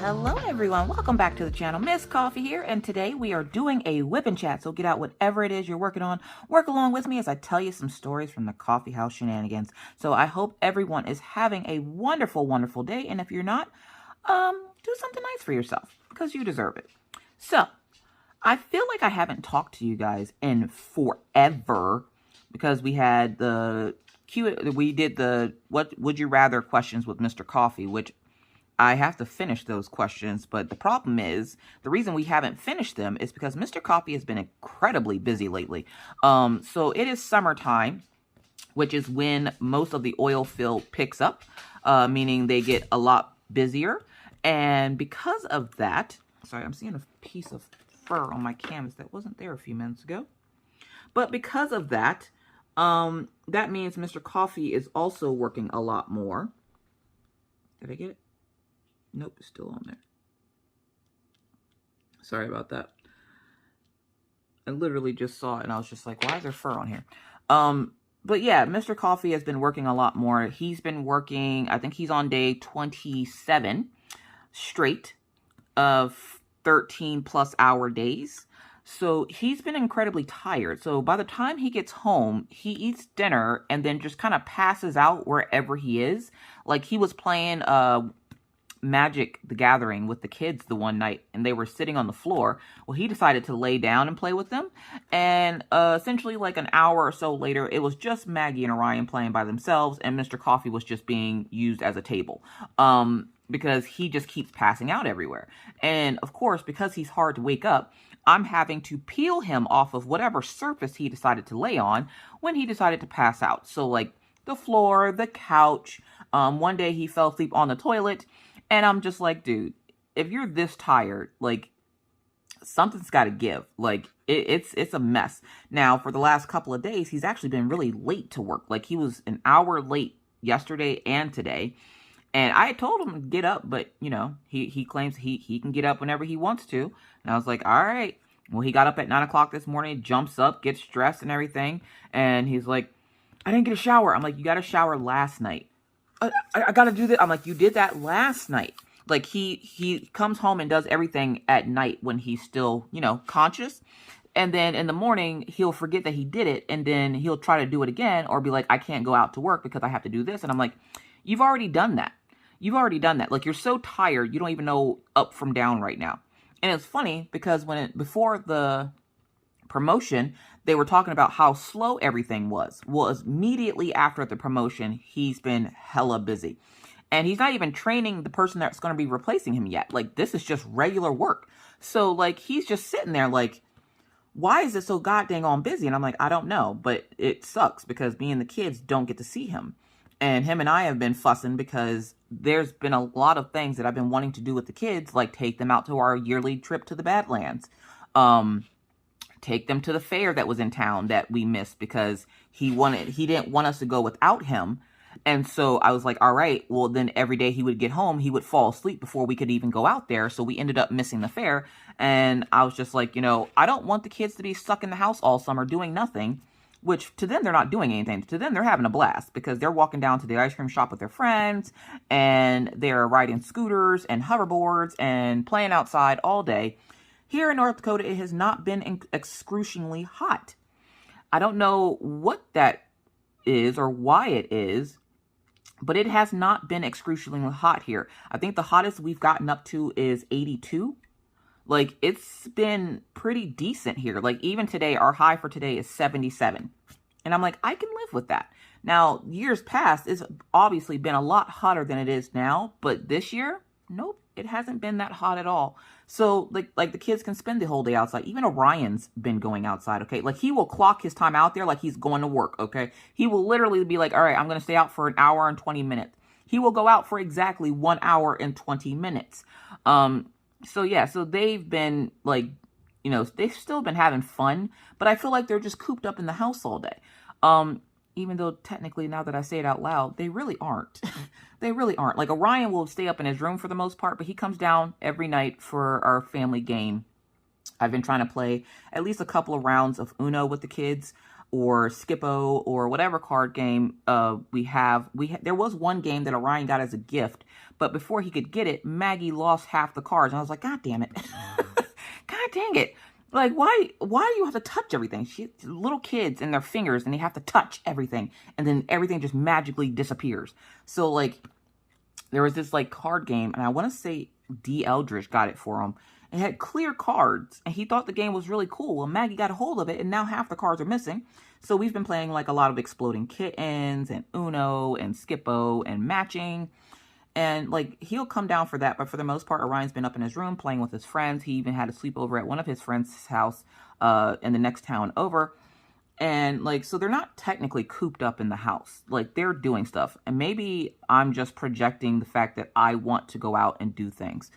Hello everyone, welcome back to the channel. Miss Coffee here, and today we are doing a whip and chat. So get out whatever it is you're working on, work along with me as I tell you some stories from the coffee house shenanigans. So I hope everyone is having a wonderful, wonderful day, and if you're not, do something nice for yourself because you deserve it. So I feel like I haven't talked to you guys in forever because we had we did the what would you rather questions with Mr. Coffee, which I have to finish those questions, but the problem is, the reason we haven't finished them is because Mr. Coffee has been incredibly busy lately. So it is summertime, which is when most of the oil field picks up, meaning they get a lot busier. And because of that, sorry, I'm seeing a piece of fur on my canvas that wasn't there a few minutes ago. But because of that, that means Mr. Coffee is also working a lot more. Did I get it? Nope, it's still on there. Sorry about that. I literally just saw it and I was just like, why is there fur on here? But yeah, Mr. Coffee has been working a lot more. He's been working, I think he's on day 27 straight of 13+ hour days. So he's been incredibly tired. So by the time he gets home, he eats dinner and then just kind of passes out wherever he is. Like he was playing Magic the Gathering with the kids the one night and they were sitting on the floor. Well, he decided to lay down and play with them, and essentially like an hour or so later it was just Maggie and Orion playing by themselves, and Mr. Coffee was just being used as a table because he just keeps passing out everywhere. And of course, because he's hard to wake up, I'm having to peel him off of whatever surface he decided to lay on when he decided to pass out. So like the floor, the couch, one day he fell asleep on the toilet. And I'm just like, dude, if you're this tired, like, something's got to give. Like, it's a mess. Now, for the last couple of days, he's actually been really late to work. Like, he was an hour late yesterday and today. And I told him to get up, but, you know, he claims he can get up whenever he wants to. And I was like, all right. Well, he got up at 9 o'clock this morning, jumps up, gets dressed and everything. And he's like, I didn't get a shower. I'm like, you got a shower last night. I gotta do that. I'm like, you did that last night. Like he comes home and does everything at night when he's still, you know, conscious. And then in the morning, he'll forget that he did it. And then he'll try to do it again or be like, I can't go out to work because I have to do this. And I'm like, you've already done that. You've already done that. Like, you're so tired. You don't even know up from down right now. And it's funny because before the promotion, they were talking about how slow everything was. Well, immediately after the promotion, he's been hella busy. And he's not even training the person that's going to be replacing him yet. Like, this is just regular work. So, like, he's just sitting there like, why is it so goddamn on busy? And I'm like, I don't know. But it sucks because me and the kids don't get to see him. And him and I have been fussing because there's been a lot of things that I've been wanting to do with the kids, like take them out to our yearly trip to the Badlands. Take them to the fair that was in town that we missed because he didn't want us to go without him. And so I was like, all right, well then every day he would get home, he would fall asleep before we could even go out there. So we ended up missing the fair. And I was just like, you know, I don't want the kids to be stuck in the house all summer doing nothing, which to them, they're not doing anything. To them, they're having a blast because they're walking down to the ice cream shop with their friends and they're riding scooters and hoverboards and playing outside all day. Here in North Dakota, it has not been excruciatingly hot. I don't know what that is or why it is, but it has not been excruciatingly hot here. I think the hottest we've gotten up to is 82. Like, it's been pretty decent here. Like, even today, our high for today is 77. And I'm like, I can live with that. Now, years past, it's obviously been a lot hotter than it is now. But this year, nope, it hasn't been that hot at all. So, like the kids can spend the whole day outside. Even Orion's been going outside, okay? Like, he will clock his time out there like he's going to work, okay? He will literally be like, all right, I'm going to stay out for an hour and 20 minutes. He will go out for exactly 1 hour and 20 minutes. So, yeah, so they've been, like, you know, they've still been having fun. But I feel like they're just cooped up in the house all day. Even though technically, now that I say it out loud, they really aren't. They really aren't. Like, Orion will stay up in his room for the most part, but he comes down every night for our family game. I've been trying to play at least a couple of rounds of Uno with the kids, or Skippo or whatever card game there was one game that Orion got as a gift, but before he could get it, Maggie lost half the cards, and I was like, God damn it. God dang it. Like, why do you have to touch everything? Little kids and their fingers, and they have to touch everything, and then everything just magically disappears. So, like, there was this, like, card game, and I want to say D. Eldridge got it for him. It had clear cards, and he thought the game was really cool. Well, Maggie got a hold of it, and now half the cards are missing. So we've been playing, like, a lot of Exploding Kittens, and Uno, and Skippo, and Matching. And, like, he'll come down for that, but for the most part, Orion's been up in his room playing with his friends. He even had a sleepover at one of his friends' house in the next town over. And, like, so they're not technically cooped up in the house. Like, they're doing stuff. And maybe I'm just projecting the fact that I want to go out and do things.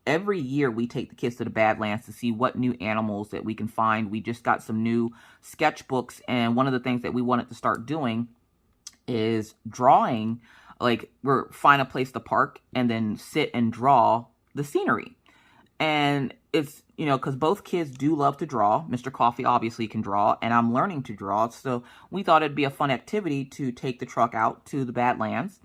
Every year we take the kids to the Badlands to see what new animals that we can find. We just got some new sketchbooks, and one of the things that we wanted to start doing is drawing. Like, we're find a place to park and then sit and draw the scenery. And it's, you know, because both kids do love to draw. Mr. Coffee obviously can draw, and I'm learning to draw. So we thought it'd be a fun activity to take the truck out to the Badlands,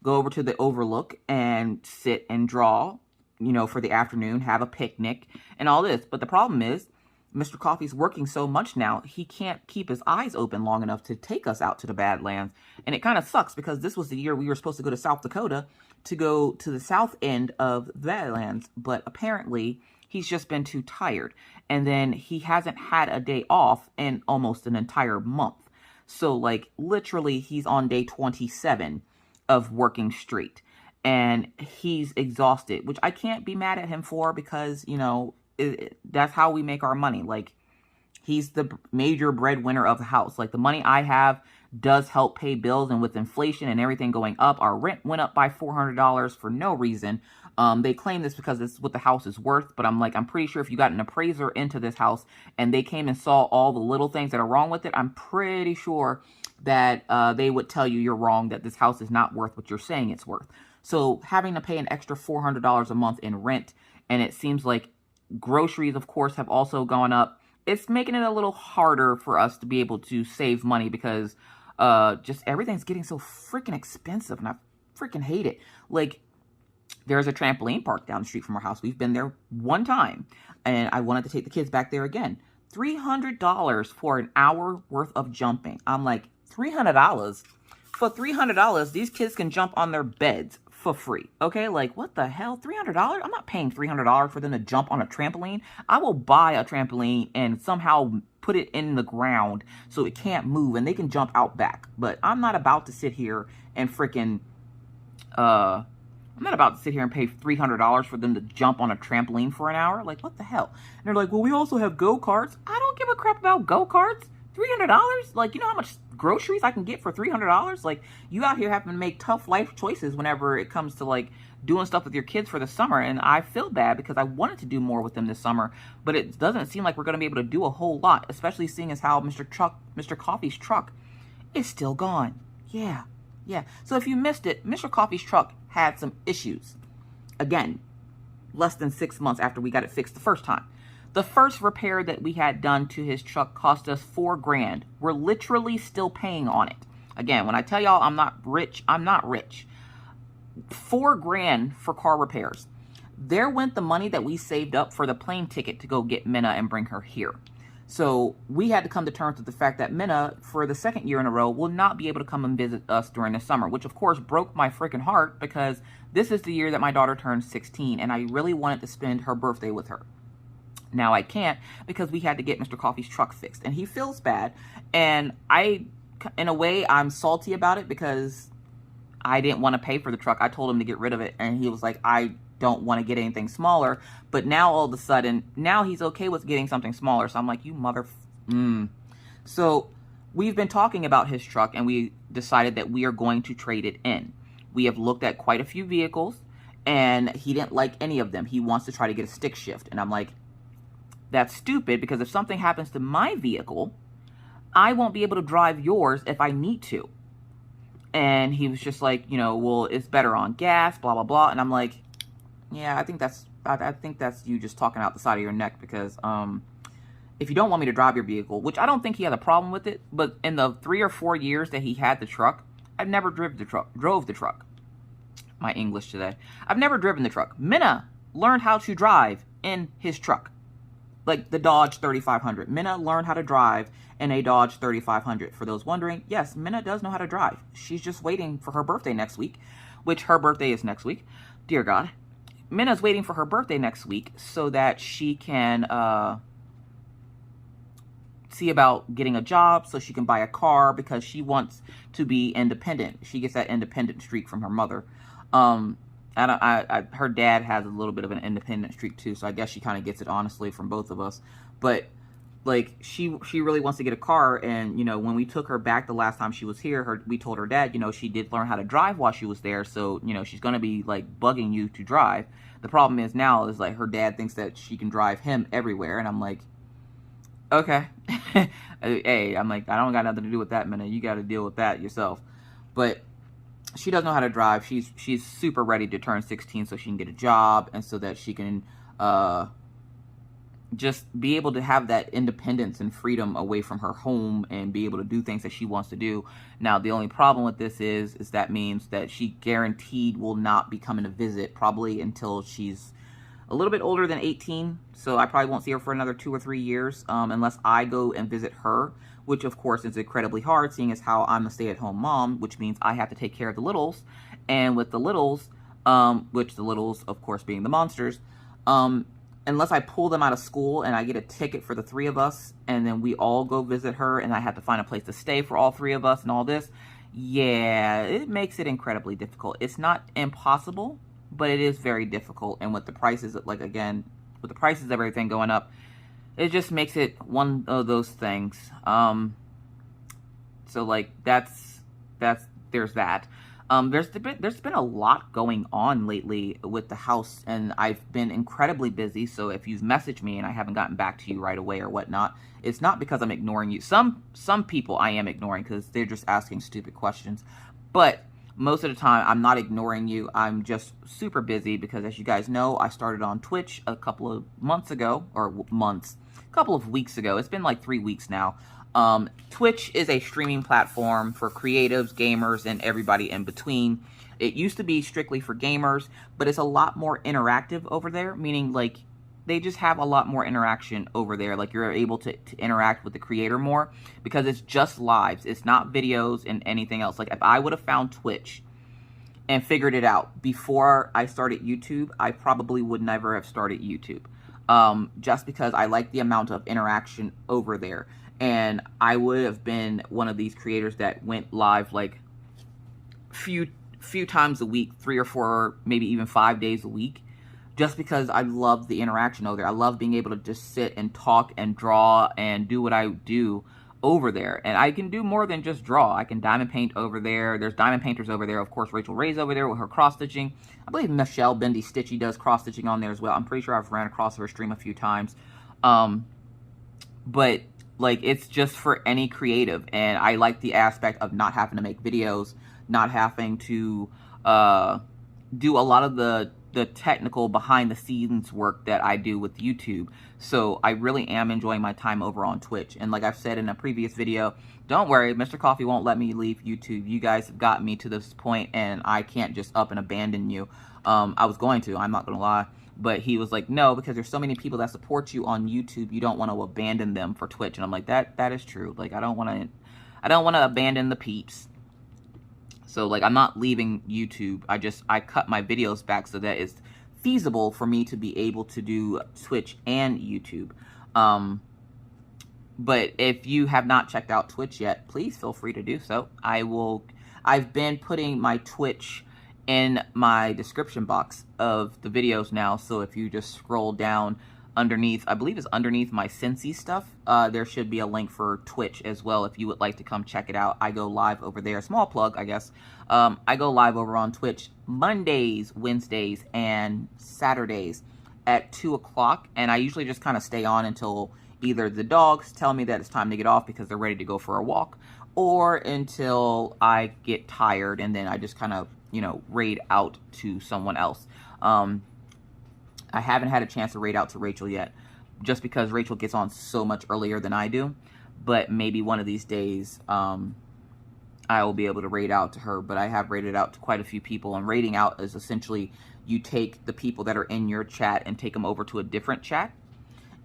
go over to the Overlook and sit and draw, you know, for the afternoon, have a picnic and all this. But the problem is, Mr. Coffee's working so much now, he can't keep his eyes open long enough to take us out to the Badlands. And it kind of sucks because this was the year we were supposed to go to South Dakota to go to the south end of the Badlands. But apparently, he's just been too tired. And then he hasn't had a day off in almost an entire month. So, like, literally, he's on day 27 of working straight. And he's exhausted, which I can't be mad at him for because, you know, that's how we make our money. Like, he's the major breadwinner of the house. Like, the money I have does help pay bills, and with inflation and everything going up, our rent went up by $400 for no reason. They claim this because it's what the house is worth, but I'm like, I'm pretty sure if you got an appraiser into this house and they came and saw all the little things that are wrong with it, I'm pretty sure that they would tell you you're wrong, that this house is not worth what you're saying it's worth. So having to pay an extra $400 a month in rent, and it seems like groceries, of course, have also gone up. It's making it a little harder for us to be able to save money because just everything's getting so freaking expensive, and I freaking hate it. Like, there's a trampoline park down the street from our house. We've been there one time, and I wanted to take the kids back there again. $300 for an hour worth of jumping. I'm like, $300? For $300, these kids can jump on their beds for free. Okay, like, what the hell? $300? I'm not paying $300 for them to jump on a trampoline. I will buy a trampoline and somehow put it in the ground so it can't move and they can jump out back. But I'm not about to sit here and freaking I'm not about to sit here and pay $300 for them to jump on a trampoline for an hour. Like, what the hell? And they're like, well, we also have go-karts. I don't give a crap about go-karts. $300? Like, you know how much groceries I can get for $300? Like, you out here having to make tough life choices whenever it comes to, like, doing stuff with your kids for the summer. And I feel bad because I wanted to do more with them this summer, but it doesn't seem like we're going to be able to do a whole lot, especially seeing as how Mr. Coffee's truck is still gone. Yeah. So if you missed it, Mr. Coffee's truck had some issues. Again, less than 6 months after we got it fixed the first time. The first repair that we had done to his truck cost us $4,000. We're literally still paying on it. Again, when I tell y'all I'm not rich, I'm not rich. $4,000 for car repairs. There went the money that we saved up for the plane ticket to go get Minna and bring her here. So we had to come to terms with the fact that Minna, for the second year in a row, will not be able to come and visit us during the summer, which of course broke my freaking heart because this is the year that my daughter turned 16 and I really wanted to spend her birthday with her. Now I can't because we had to get Mr. Coffee's truck fixed and he feels bad. And in a way, I'm salty about it because I didn't want to pay for the truck. I told him to get rid of it and he was like, I don't want to get anything smaller. But now all of a sudden, now he's okay with getting something smaller. So I'm like, you So we've been talking about his truck and we decided that we are going to trade it in. We have looked at quite a few vehicles and he didn't like any of them. He wants to try to get a stick shift. And I'm like, that's stupid because if something happens to my vehicle, I won't be able to drive yours if I need to. And he was just like, you know, well, it's better on gas, blah, blah, blah. And I'm like, yeah, I think that's you just talking out the side of your neck because if you don't want me to drive your vehicle, which I don't think he had a problem with it, but in the 3 or 4 years that he had the truck, I've never drove the truck. My English today. I've never driven the truck. Minna learned how to drive in his truck. Like the Dodge 3500. Minna learned how to drive in a Dodge 3500. For those wondering, yes, Minna does know how to drive. She's just waiting for her birthday next week, which her birthday is next week. Dear God. Minna's waiting for her birthday next week so that she can see about getting a job so she can buy a car because she wants to be independent. She gets that independent streak from her mother. Her dad has a little bit of an independent streak too, so I guess she kind of gets it honestly from both of us. But like she really wants to get a car, and you know, when we took her back the last time she was here, we told her dad, you know, she did learn how to drive while she was there, so you know, she's gonna be like bugging you to drive. The problem is now is like her dad thinks that she can drive him everywhere, and I'm like, okay. Hey, I'm like, I don't got nothing to do with that, man. You got to deal with that yourself. But she does know how to drive. She's super ready to turn 16 so she can get a job and so that she can just be able to have that independence and freedom away from her home and be able to do things that she wants to do. Now, the only problem with this is that means that she guaranteed will not be coming to visit probably until she's a little bit older than 18, so I probably won't see her for another 2 or 3 years, unless I go and visit her, which of course is incredibly hard, seeing as how I'm a stay-at-home mom, which means I have to take care of the littles, and with the littles, which the littles, of course, being the monsters, unless I pull them out of school and I get a ticket for the 3 of us, and then we all go visit her, and I have to find a place to stay for all 3 of us and all this, yeah, it makes it incredibly difficult. It's not impossible, but it is very difficult, and with the prices, like again, with the prices of everything going up, it just makes it one of those things. So like there's that. There's been a lot going on lately with the house, and I've been incredibly busy. So if you've messaged me and I haven't gotten back to you right away or whatnot, it's not because I'm ignoring you. Some people I am ignoring because they're just asking stupid questions, but most of the time, I'm not ignoring you. I'm just super busy because, as you guys know, I started on Twitch a couple of months ago, or a couple of weeks ago. It's been like 3 weeks now. Twitch is a streaming platform for creatives, gamers, and everybody in between. It used to be strictly for gamers, but it's a lot more interactive over there, meaning like they just have a lot more interaction over there. Like you're able to interact with the creator more because it's just lives. It's not videos and anything else. Like if I would have found Twitch and figured it out before I started YouTube, I probably would never have started YouTube. Just because I like the amount of interaction over there. And I would have been one of these creators that went live like few times a week, 3 or 4, maybe even 5 days a week. Just because I love the interaction over there. I love being able to just sit and talk and draw and do what I do over there. And I can do more than just draw. I can diamond paint over there. There's diamond painters over there. Of course, Rachel Ray's over there with her cross-stitching. I believe Michelle Bendy Stitchy does cross-stitching on there as well. I'm pretty sure I've ran across her stream a few times. But, like, it's just for any creative. And I like the aspect of not having to make videos, not having to do a lot of the technical behind the scenes work that I do with YouTube. So I really am enjoying my time over on Twitch. And like I've said in a previous video, don't worry, Mr. Coffee won't let me leave YouTube. You guys have gotten me to this point and I can't just up and abandon you. I was going to, I'm not gonna lie, but he was like, no, because there's so many people that support you on YouTube, you don't want to abandon them for Twitch. And I'm like, that is true. Like I don't want to abandon the peeps. So, like, I'm not leaving YouTube. I cut my videos back so that it's feasible for me to be able to do Twitch and YouTube. But if you have not checked out Twitch yet, please feel free to do so. I've been putting my Twitch in my description box of the videos now. So if you just scroll down underneath, I believe it's underneath my Cincy stuff, there should be a link for Twitch as well if you would like to come check it out. I go live over there. Small plug, I guess. I go live over on Twitch Mondays, Wednesdays, and Saturdays at 2 o'clock, and I usually just kind of stay on until either the dogs tell me that it's time to get off because they're ready to go for a walk, or until I get tired, and then I just kind of, you know, raid out to someone else. I haven't had a chance to raid out to Rachel yet, just because Rachel gets on so much earlier than I do. But maybe one of these days, I will be able to raid out to her. But I have raided out to quite a few people. And raiding out is essentially you take the people that are in your chat and take them over to a different chat.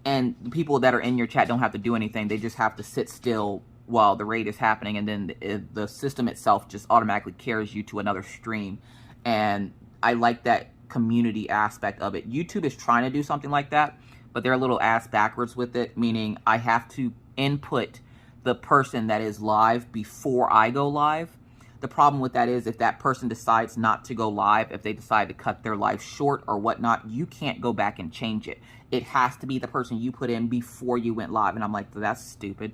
And the people that are in your chat don't have to do anything. They just have to sit still while the raid is happening. And then the system itself just automatically carries you to another stream. And I like that community aspect of it. YouTube is trying to do something like that, but they're a little ass backwards with it, meaning I have to input the person that is live before I go live. The problem with that is if that person decides not to go live, if they decide to cut their live short or whatnot, you can't go back and change it. It has to be the person you put in before you went live. And I'm like, that's stupid.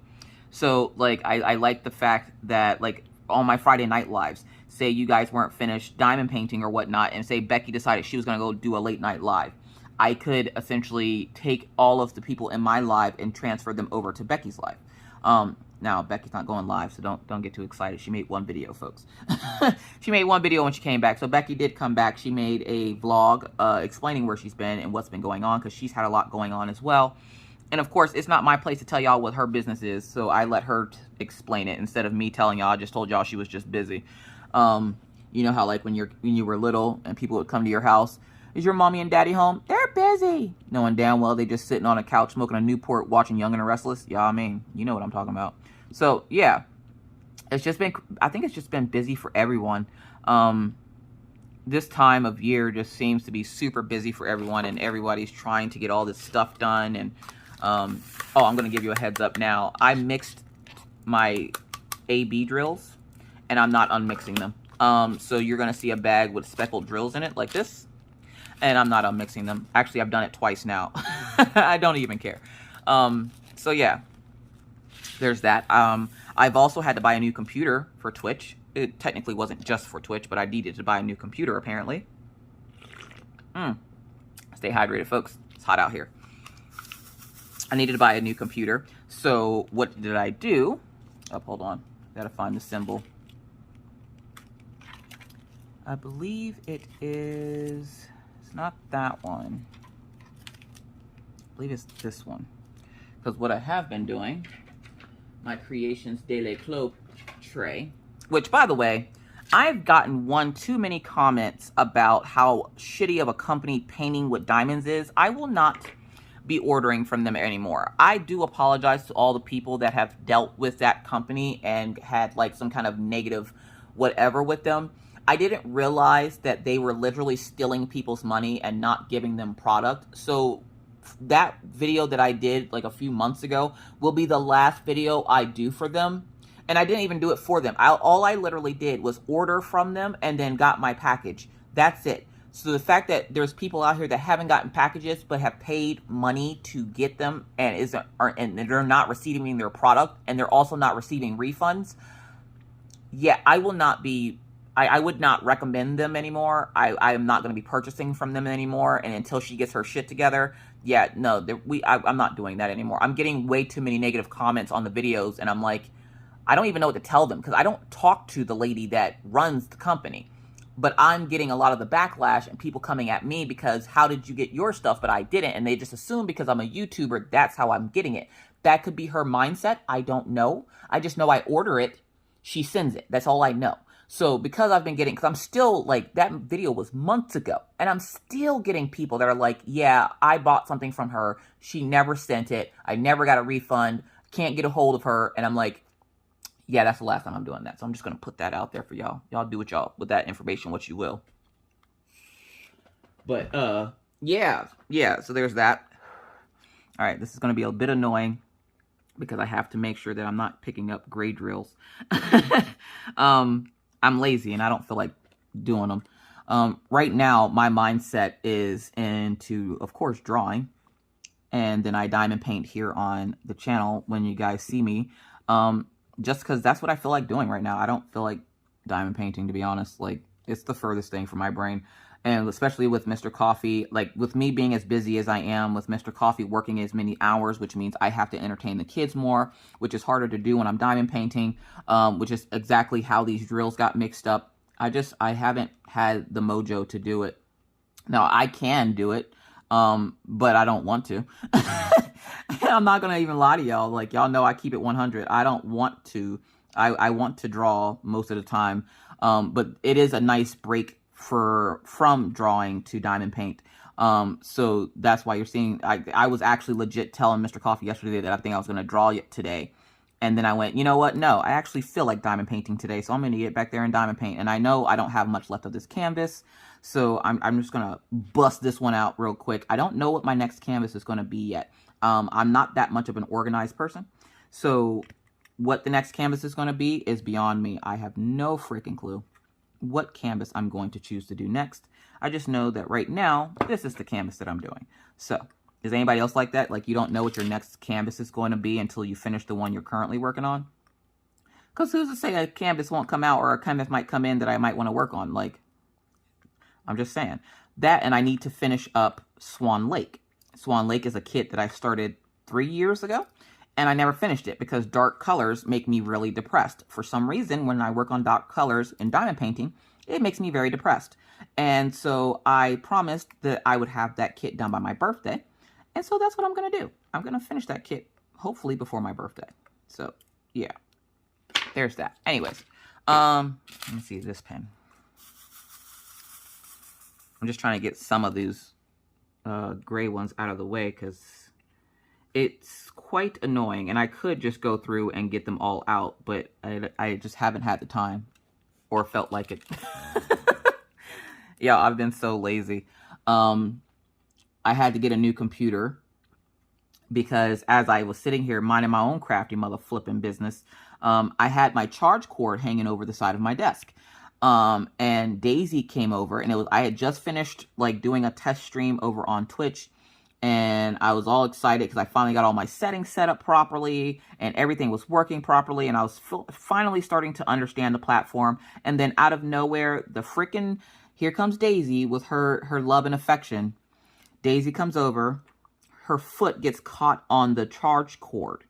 So like, I like the fact that like on my Friday night lives, say you guys weren't finished diamond painting or whatnot, and say Becky decided she was going to go do a late night live. I could essentially take all of the people in my live and transfer them over to Becky's live. Now, Becky's not going live, so don't get too excited. She made one video, folks. She made one video when she came back. So Becky did come back. She made a vlog explaining where she's been and what's been going on, because she's had a lot going on as well. And of course, it's not my place to tell y'all what her business is, so I let her explain it instead of me telling y'all. I just told y'all she was just busy. You know how like when you were little and people would come to your house, is your mommy and daddy home? They're busy. Knowing damn well they just sitting on a couch smoking a Newport watching Young and the Restless. Yeah, I mean, you know what I'm talking about. So yeah, it's just been, I think it's just been busy for everyone. This time of year just seems to be super busy for everyone, and everybody's trying to get all this stuff done. And oh, I'm going to give you a heads up now. I mixed my AB drills, and I'm not unmixing them. So you're going to see a bag with speckled drills in it like this, and I'm not unmixing them. Actually, I've done it twice now. I don't even care. So yeah, there's that. I've also had to buy a new computer for Twitch. It technically wasn't just for Twitch, but I needed to buy a new computer apparently. Stay hydrated, folks. It's hot out here. I needed to buy a new computer. So what did I do? Oh, hold on. Gotta find the symbol. I believe it is, it's not that one. I believe it's this one. Because what I have been doing, my Creations de l'Eclos tray, which by the way, I've gotten one too many comments about how shitty of a company Painting with Diamonds is. I will not be ordering from them anymore. I do apologize to all the people that have dealt with that company and had like some kind of negative whatever with them. I didn't realize that they were literally stealing people's money and not giving them product. So that video that I did like a few months ago will be the last video I do for them. And I didn't even do it for them. All I literally did was order from them and then got my package. That's it. So the fact that there's people out here that haven't gotten packages but have paid money to get them and they're not receiving their product, and they're also not receiving refunds, yeah, I will not be, I would not recommend them anymore. I am not going to be purchasing from them anymore. And until she gets her shit together, yeah, no, I'm not doing that anymore. I'm getting way too many negative comments on the videos, and I'm like, I don't even know what to tell them because I don't talk to the lady that runs the company. But I'm getting a lot of the backlash and people coming at me because how did you get your stuff but I didn't? And they just assume because I'm a YouTuber, that's how I'm getting it. That could be her mindset. I don't know. I just know I order it, she sends it. That's all I know. So because I've been getting, because I'm still like, that video was months ago, and I'm still getting people that are like, yeah, I bought something from her. She never sent it. I never got a refund. Can't get a hold of her. And I'm like, yeah, that's the last time I'm doing that. So I'm just going to put that out there for y'all. Y'all do with y'all, with that information, what you will. But, yeah, so there's that. All right, this is going to be a bit annoying because I have to make sure that I'm not picking up gray drills. I'm lazy and I don't feel like doing them. Right now, my mindset is into, of course, drawing. And then I diamond paint here on the channel when you guys see me. Just because that's what I feel like doing right now. I don't feel like diamond painting, to be honest. Like, it's the furthest thing from my brain. And especially with Mr. Coffee, like, with me being as busy as I am, with Mr. Coffee working as many hours, which means I have to entertain the kids more, which is harder to do when I'm diamond painting, which is exactly how these drills got mixed up. I haven't had the mojo to do it. Now, I can do it, but I don't want to. I'm not going to even lie to y'all. Like, y'all know I keep it 100. I don't want to. I want to draw most of the time. But it is a nice break from drawing to diamond paint. So that's why you're seeing, I was actually legit telling Mr. Coffee yesterday that I think I was going to draw it today. And then I went, you know what? No, I actually feel like diamond painting today. So I'm going to get back there and diamond paint. And I know I don't have much left of this canvas. So I'm just going to bust this one out real quick. I don't know what my next canvas is going to be yet. I'm not that much of an organized person. So what the next canvas is going to be is beyond me. I have no freaking clue what canvas I'm going to choose to do next. I just know that right now, this is the canvas that I'm doing. So is anybody else like that? Like, you don't know what your next canvas is going to be until you finish the one you're currently working on? Because who's to say a canvas won't come out or a canvas might come in that I might want to work on? Like, I'm just saying. That, and I need to finish up Swan Lake. Swan Lake is a kit that I started 3 years ago, and I never finished it because dark colors make me really depressed. For some reason, when I work on dark colors in diamond painting, it makes me very depressed. And so I promised that I would have that kit done by my birthday. And so that's what I'm going to do. I'm going to finish that kit, hopefully before my birthday. So, yeah. There's that. Anyways, let me see this pen. I'm just trying to get some of these gray ones out of the way because it's quite annoying. And I could just go through and get them all out, but I just haven't had the time or felt like it. Yeah, I've been so lazy. I had to get a new computer because as I was sitting here minding my own crafty mother flipping business, I had my charge cord hanging over the side of my desk. And Daisy came over, and I had just finished like doing a test stream over on Twitch, and I was all excited because I finally got all my settings set up properly and everything was working properly, and I was finally starting to understand the platform. And then out of nowhere, here comes Daisy with her love and affection. Daisy comes over, her foot gets caught on the charge cord,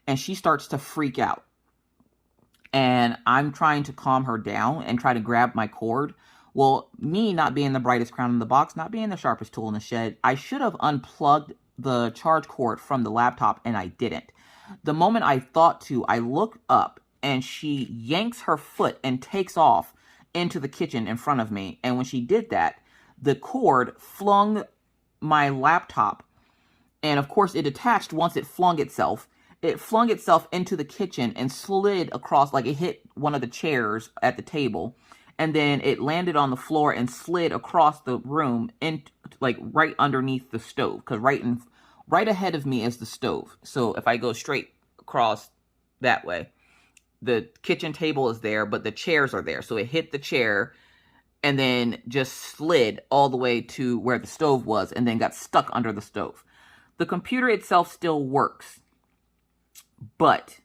and she starts to freak out. And I'm trying to calm her down and try to grab my cord. Well, me not being the brightest crown in the box, not being the sharpest tool in the shed, I should have unplugged the charge cord from the laptop, and I didn't. The moment I thought to, I look up, and she yanks her foot and takes off into the kitchen in front of me. And when she did that, the cord flung my laptop. And of course, it detached once it flung itself. It flung itself into the kitchen and slid across, like it hit one of the chairs at the table. And then it landed on the floor and slid across the room, like right underneath the stove. Because right ahead of me is the stove. So if I go straight across that way, the kitchen table is there, but the chairs are there. So it hit the chair and then just slid all the way to where the stove was and then got stuck under the stove. The computer itself still works, but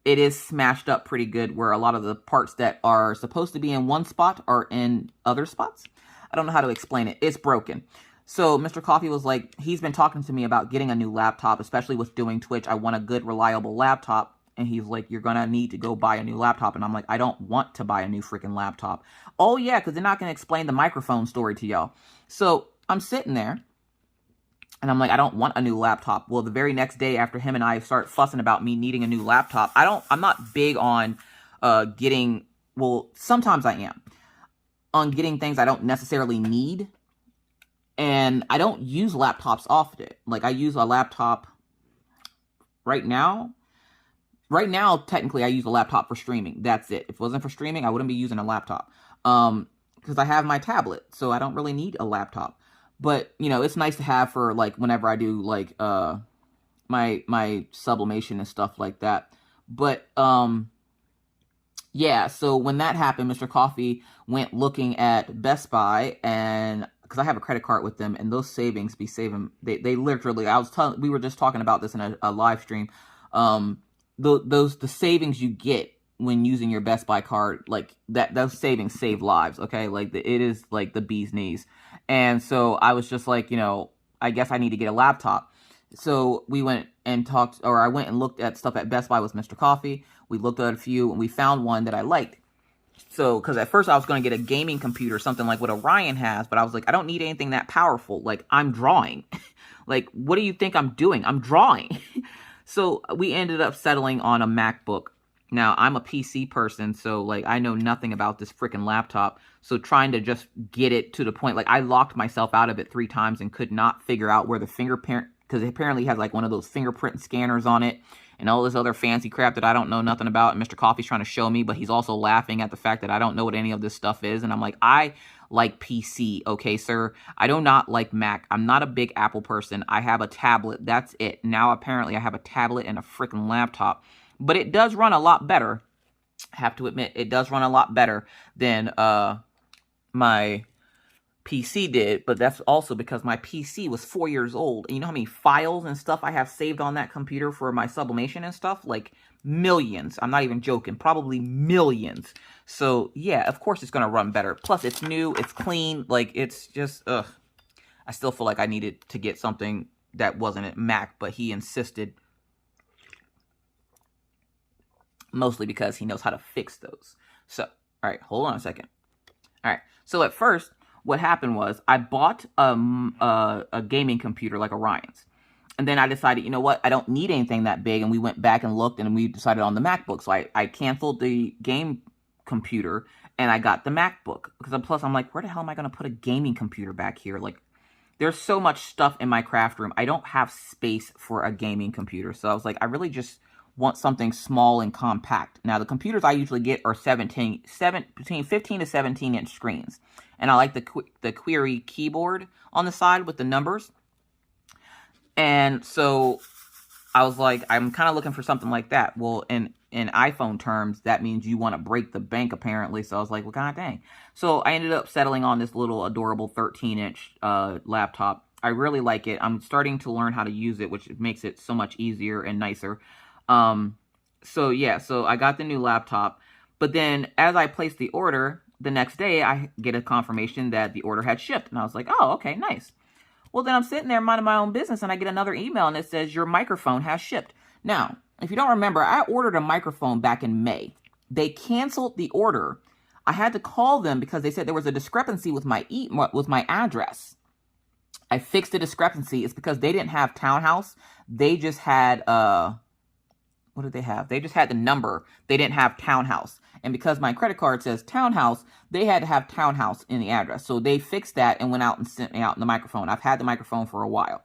it is smashed up pretty good where a lot of the parts that are supposed to be in one spot are in other spots. I don't know how to explain it. It's broken. So Mr. Coffee was like, he's been talking to me about getting a new laptop, especially with doing Twitch. I want a good, reliable laptop. And he's like, you're going to need to go buy a new laptop. And I'm like, I don't want to buy a new freaking laptop. Oh, yeah, because they're not going to explain the microphone story to y'all. So I'm sitting there. And I'm like, I don't want a new laptop. Well, the very next day after him and I start fussing about me needing a new laptop, I'm not big on sometimes I am, on getting things I don't necessarily need. And I don't use laptops often. Like, I use a laptop right now. Right now, technically, I use a laptop for streaming. That's it. If it wasn't for streaming, I wouldn't be using a laptop. Because I have my tablet, so I don't really need a laptop. But, you know, it's nice to have for, like, whenever I do, like, my sublimation and stuff like that. But, yeah, so when that happened, Mr. Coffee went looking at Best Buy, and, because I have a credit card with them, and those savings be saving, they literally, we were just talking about this in a live stream, the savings you get when using your Best Buy card, like, those savings save lives, okay? Like, it is, like, the bee's knees. And so I was just like, you know, I guess I need to get a laptop. So we went and I went and looked at stuff at Best Buy with Mr. Coffee. We looked at a few, and we found one that I liked. So, because at first I was going to get a gaming computer, something like what Orion has, but I was like, I don't need anything that powerful. Like, I'm drawing. Like, what do you think I'm doing? I'm drawing. So we ended up settling on a MacBook. Now, I'm a PC person, so, like, I know nothing about this freaking laptop. So trying to just get it to the point, like, I locked myself out of it 3 times and could not figure out where the fingerprint, because it apparently has, like, one of those fingerprint scanners on it and all this other fancy crap that I don't know nothing about. And Mr. Coffee's trying to show me, but he's also laughing at the fact that I don't know what any of this stuff is. And I'm like, I like PC, okay, sir? I do not like Mac. I'm not a big Apple person. I have a tablet. That's it. Now, apparently, I have a tablet and a freaking laptop. But it does run a lot better. I have to admit, it does run a lot better than my PC did. But that's also because my PC was 4 years old. And you know how many files and stuff I have saved on that computer for my sublimation and stuff? Like, millions. I'm not even joking. Probably millions. So, yeah, of course it's going to run better. Plus, it's new. It's clean. Like, it's just, ugh. I still feel like I needed to get something that wasn't a Mac, but he insisted. Mostly because he knows how to fix those. So, all right, hold on a second. All right, so at first, what happened was I bought a gaming computer like Orion's. And then I decided, you know what, I don't need anything that big. And we went back and looked and we decided on the MacBook. So I canceled the game computer and I got the MacBook. Because plus I'm like, where the hell am I going to put a gaming computer back here? Like, there's so much stuff in my craft room. I don't have space for a gaming computer. So I was like, I really just want something small and compact. Now, the computers I usually get are between 15 to 17 inch screens. And I like the query keyboard on the side with the numbers. And so I was like, I'm kind of looking for something like that. Well, in iPhone terms, that means you want to break the bank, apparently. So I was like, well, god dang. So I ended up settling on this little adorable 13-inch laptop. I really like it. I'm starting to learn how to use it, which makes it so much easier and nicer. So yeah, so I got the new laptop. But then as I placed the order, the next day I get a confirmation that the order had shipped. And I was like, oh, okay, nice. Well, then I'm sitting there minding my own business and I get another email and it says your microphone has shipped. Now, if you don't remember, I ordered a microphone back in May. They canceled the order. I had to call them because they said there was a discrepancy with my address. I fixed the discrepancy. It's because they didn't have Townhouse. They just had, what did they have? They just had the number. They didn't have Townhouse. And because my credit card says Townhouse, they had to have Townhouse in the address. So they fixed that and went out and sent me out the microphone. I've had the microphone for a while.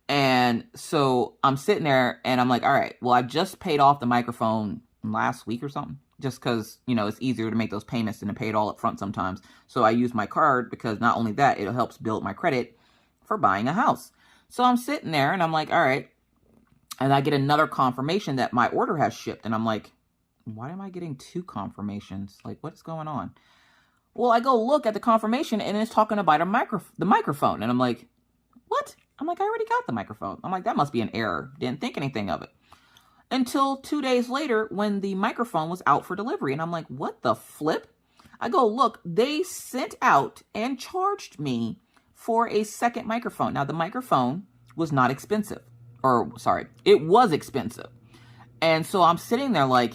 And so I'm sitting there and I'm like, all right, well, I just paid off the microphone last week or something. Just because, you know, it's easier to make those payments than to pay it all up front sometimes. So I use my card because not only that, it helps build my credit for buying a house. So I'm sitting there and I'm like, all right. And I get another confirmation that my order has shipped. And I'm like, why am I getting 2 confirmations? Like, what's going on? Well, I go look at the confirmation and it's talking about the microphone. And I'm like, what? I'm like, I already got the microphone. I'm like, that must be an error. Didn't think anything of it. Until 2 days later when the microphone was out for delivery. And I'm like, what the flip? I go look, they sent out and charged me for a second microphone. Now, the microphone was not expensive. Or, sorry, it was expensive. And so I'm sitting there like,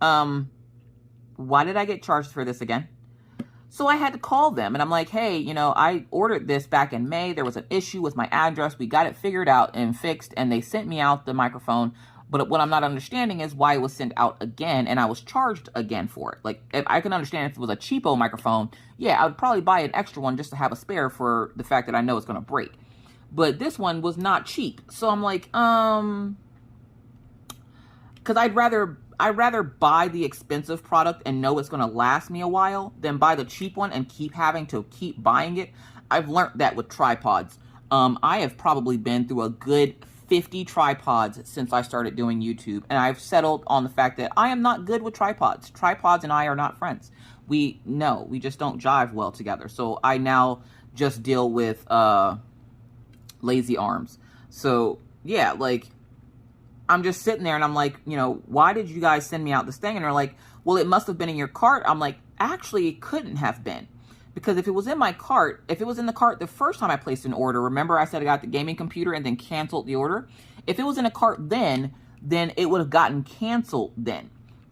why did I get charged for this again? So I had to call them and I'm like, hey, you know, I ordered this back in May. There was an issue with my address. We got it figured out and fixed and they sent me out the microphone. But what I'm not understanding is why it was sent out again and I was charged again for it. Like, if I can understand if it was a cheapo microphone, yeah, I would probably buy an extra one just to have a spare for the fact that I know it's going to break. But this one was not cheap. So I'm like, because I'd rather buy the expensive product and know it's going to last me a while than buy the cheap one and keep having to keep buying it. I've learned that with tripods. I have probably been through a good 50 tripods since I started doing YouTube. And I've settled on the fact that I am not good with tripods. Tripods and I are not friends. We just don't jive well together. So I now just deal with lazy arms. So yeah, like, I'm just sitting there and I'm like, you know, why did you guys send me out this thing? And they're like, well, it must have been in your cart. I'm like, actually, it couldn't have been. Because if it was in my cart, if it was in the cart the first time I placed an order, remember I said I got the gaming computer and then canceled the order? If it was in a cart then it would have gotten canceled then.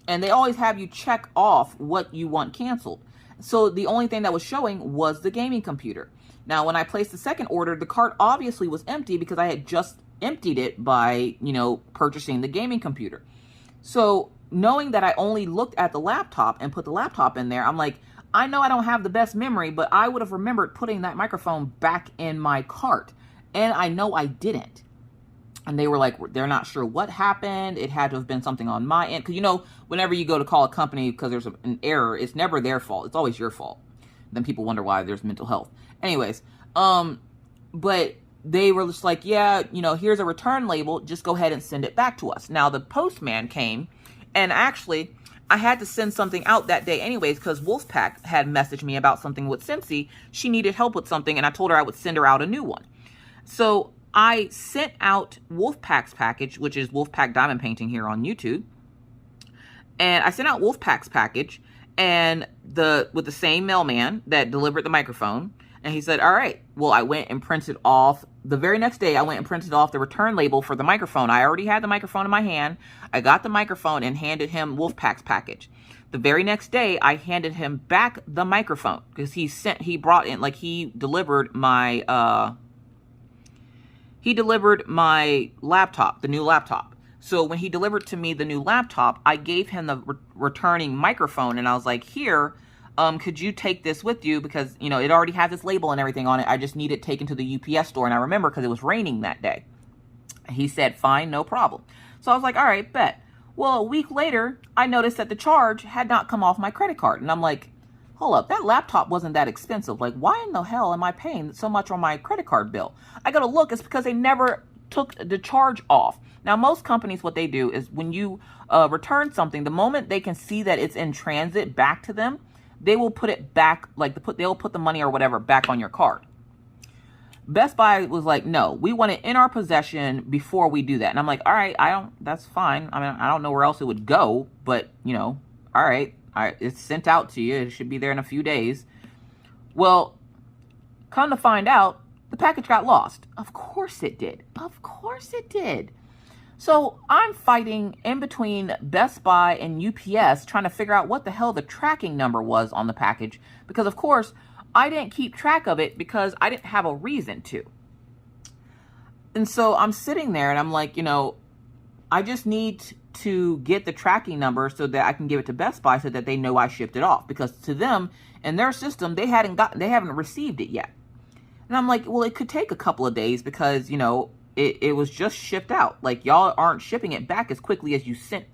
And they always have you check off what you want canceled. So the only thing that was showing was the gaming computer. Now, when I placed the second order, the cart obviously was empty because I had just emptied it by, you know, purchasing the gaming computer. So knowing that I only looked at the laptop and put the laptop in there, I'm like, I know I don't have the best memory, but I would have remembered putting that microphone back in my cart. And I know I didn't. And they were like, they're not sure what happened. It had to have been something on my end. Because, you know, whenever you go to call a company because there's an error, it's never their fault. It's always your fault. Then people wonder why there's mental health. Anyways, but they were just like, yeah, you know, here's a return label. Just go ahead and send it back to us. Now, the postman came, and actually, I had to send something out that day anyways because Wolfpack had messaged me about something with Cincy. She needed help with something, and I told her I would send her out a new one. So I sent out Wolfpack's package, which is Wolfpack Diamond Painting here on YouTube. And I sent out Wolfpack's package and with the same mailman that delivered the microphone. And he said, all right, well, I went and printed off the very next day. I went and printed off the return label for the microphone. I already had the microphone in my hand. I got the microphone and handed him Wolfpack's package. The very next day, I handed him back the microphone because he brought in, like, he delivered my laptop, the new laptop. So when he delivered to me the new laptop, I gave him the returning microphone, and I was like, here, could you take this with you? Because, you know, it already has its label and everything on it. I just need it taken to the UPS store. And I remember because it was raining that day. He said, fine, no problem. So I was like, all right, bet. Well, a week later, I noticed that the charge had not come off my credit card. And I'm like, hold up, that laptop wasn't that expensive. Like, why in the hell am I paying so much on my credit card bill? I got to look. It's because they never took the charge off. Now, most companies, what they do is when you return something, the moment they can see that it's in transit back to them, they will put it back, like they'll put the money or whatever back on your card. Best Buy was like, no, we want it in our possession before we do that. And I'm like, all right, that's fine. I mean, I don't know where else it would go, but, you know, all right, it's sent out to you. It should be there in a few days. Well, come to find out, the package got lost. Of course it did. Of course it did. So I'm fighting in between Best Buy and UPS trying to figure out what the hell the tracking number was on the package. Because, of course, I didn't keep track of it because I didn't have a reason to. And so I'm sitting there and I'm like, you know, I just need to get the tracking number so that I can give it to Best Buy so that they know I shipped it off. Because to them, in their system, they haven't received it yet. And I'm like, well, it could take a couple of days because, you know, it was just shipped out. Like, y'all aren't shipping it back as quickly as you sent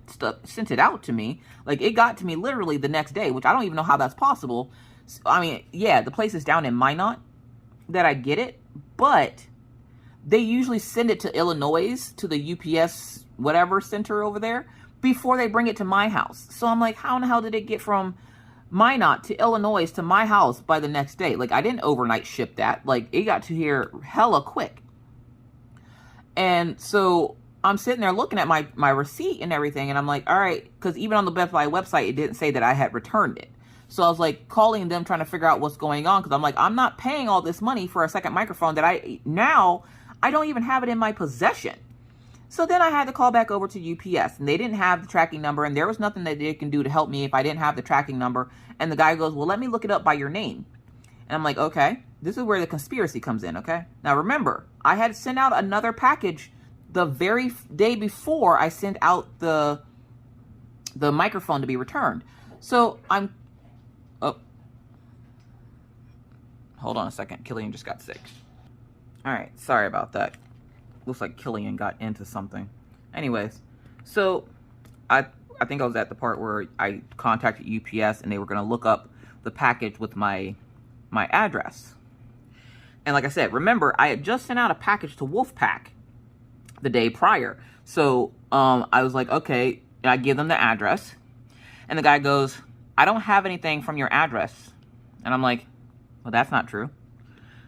it out to me. Like, it got to me literally the next day, which I don't even know how that's possible. I mean, yeah, the place is down in Minot that I get it, but they usually send it to Illinois, to the UPS whatever center over there, before they bring it to my house. So I'm like, how in the hell did it get from Minot to Illinois to my house by the next day? Like, I didn't overnight ship that. Like, it got to here hella quick. And so I'm sitting there looking at my receipt and everything, and I'm like, all right, because even on the Best Buy website, it didn't say that I had returned it. So I was like calling them, trying to figure out what's going on, because I'm like, I'm not paying all this money for a second microphone that I don't even have it in my possession. So then I had to call back over to UPS, and they didn't have the tracking number, and there was nothing that they can do to help me if I didn't have the tracking number. And the guy goes, well, let me look it up by your name. And I'm like, okay, this is where the conspiracy comes in, okay? Now, remember, I had sent out another package the very day before I sent out the microphone to be returned. So oh, hold on a second. Killian just got sick. All right, sorry about that. Looks like Killian got into something. Anyways, so I think I was at the part where I contacted UPS and they were going to look up the package with my address. And like I said, remember, I had just sent out a package to Wolfpack the day prior. So I was like, okay, I give them the address. And the guy goes, I don't have anything from your address. And I'm like, well, that's not true.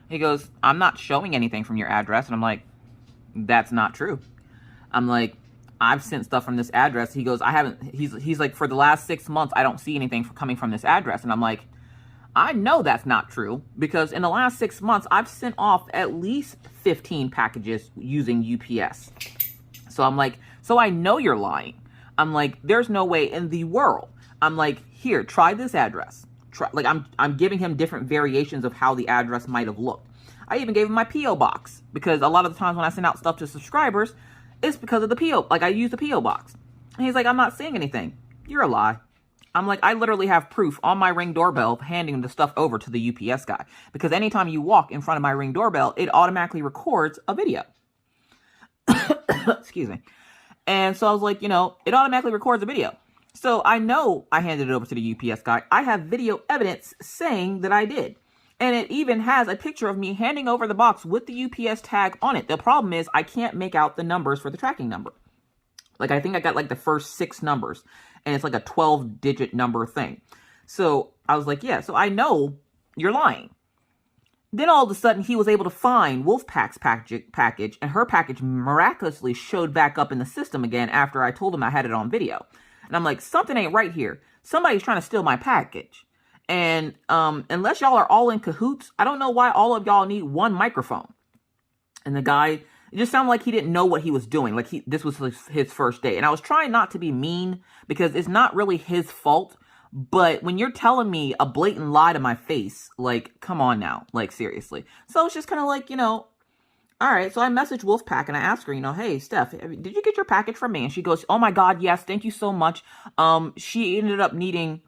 He goes, I'm not showing anything from your address. And I'm like, that's not true. I'm like, I've sent stuff from this address. He goes, I haven't. He's like, for the last 6 months, I don't see anything coming from this address. And I'm like, I know that's not true, because in the last 6 months, I've sent off at least 15 packages using UPS. So I'm like, so I know you're lying. I'm like, there's no way in the world. I'm like, here, try this address. Like I'm giving him different variations of how the address might have looked. I even gave him my P.O. box because a lot of the times when I send out stuff to subscribers, it's because of the P.O. Like I use the P.O. box. And he's like, I'm not seeing anything. You're a lie. I'm like, I literally have proof on my Ring doorbell handing the stuff over to the UPS guy. Because anytime you walk in front of my Ring doorbell, it automatically records a video. Excuse me. And so I was like, you know, it automatically records a video. So I know I handed it over to the UPS guy. I have video evidence saying that I did. And it even has a picture of me handing over the box with the UPS tag on it. The problem is I can't make out the numbers for the tracking number. Like, I think I got like the first 6 numbers. And it's like a 12-digit number thing. So I was like, yeah, so I know you're lying. Then all of a sudden, he was able to find Wolfpack's package. And her package miraculously showed back up in the system again after I told him I had it on video. And I'm like, something ain't right here. Somebody's trying to steal my package. And unless y'all are all in cahoots, I don't know why all of y'all need one microphone. And the guy, it just sounded like he didn't know what he was doing. Like this was his first day. And I was trying not to be mean because it's not really his fault. But when you're telling me a blatant lie to my face, like, come on now. Like, seriously. So it's just kind of like, you know, all right. So I messaged Wolfpack and I asked her, you know, hey, Steph, did you get your package from me? And she goes, oh my God, yes. Thank you so much. She ended up needing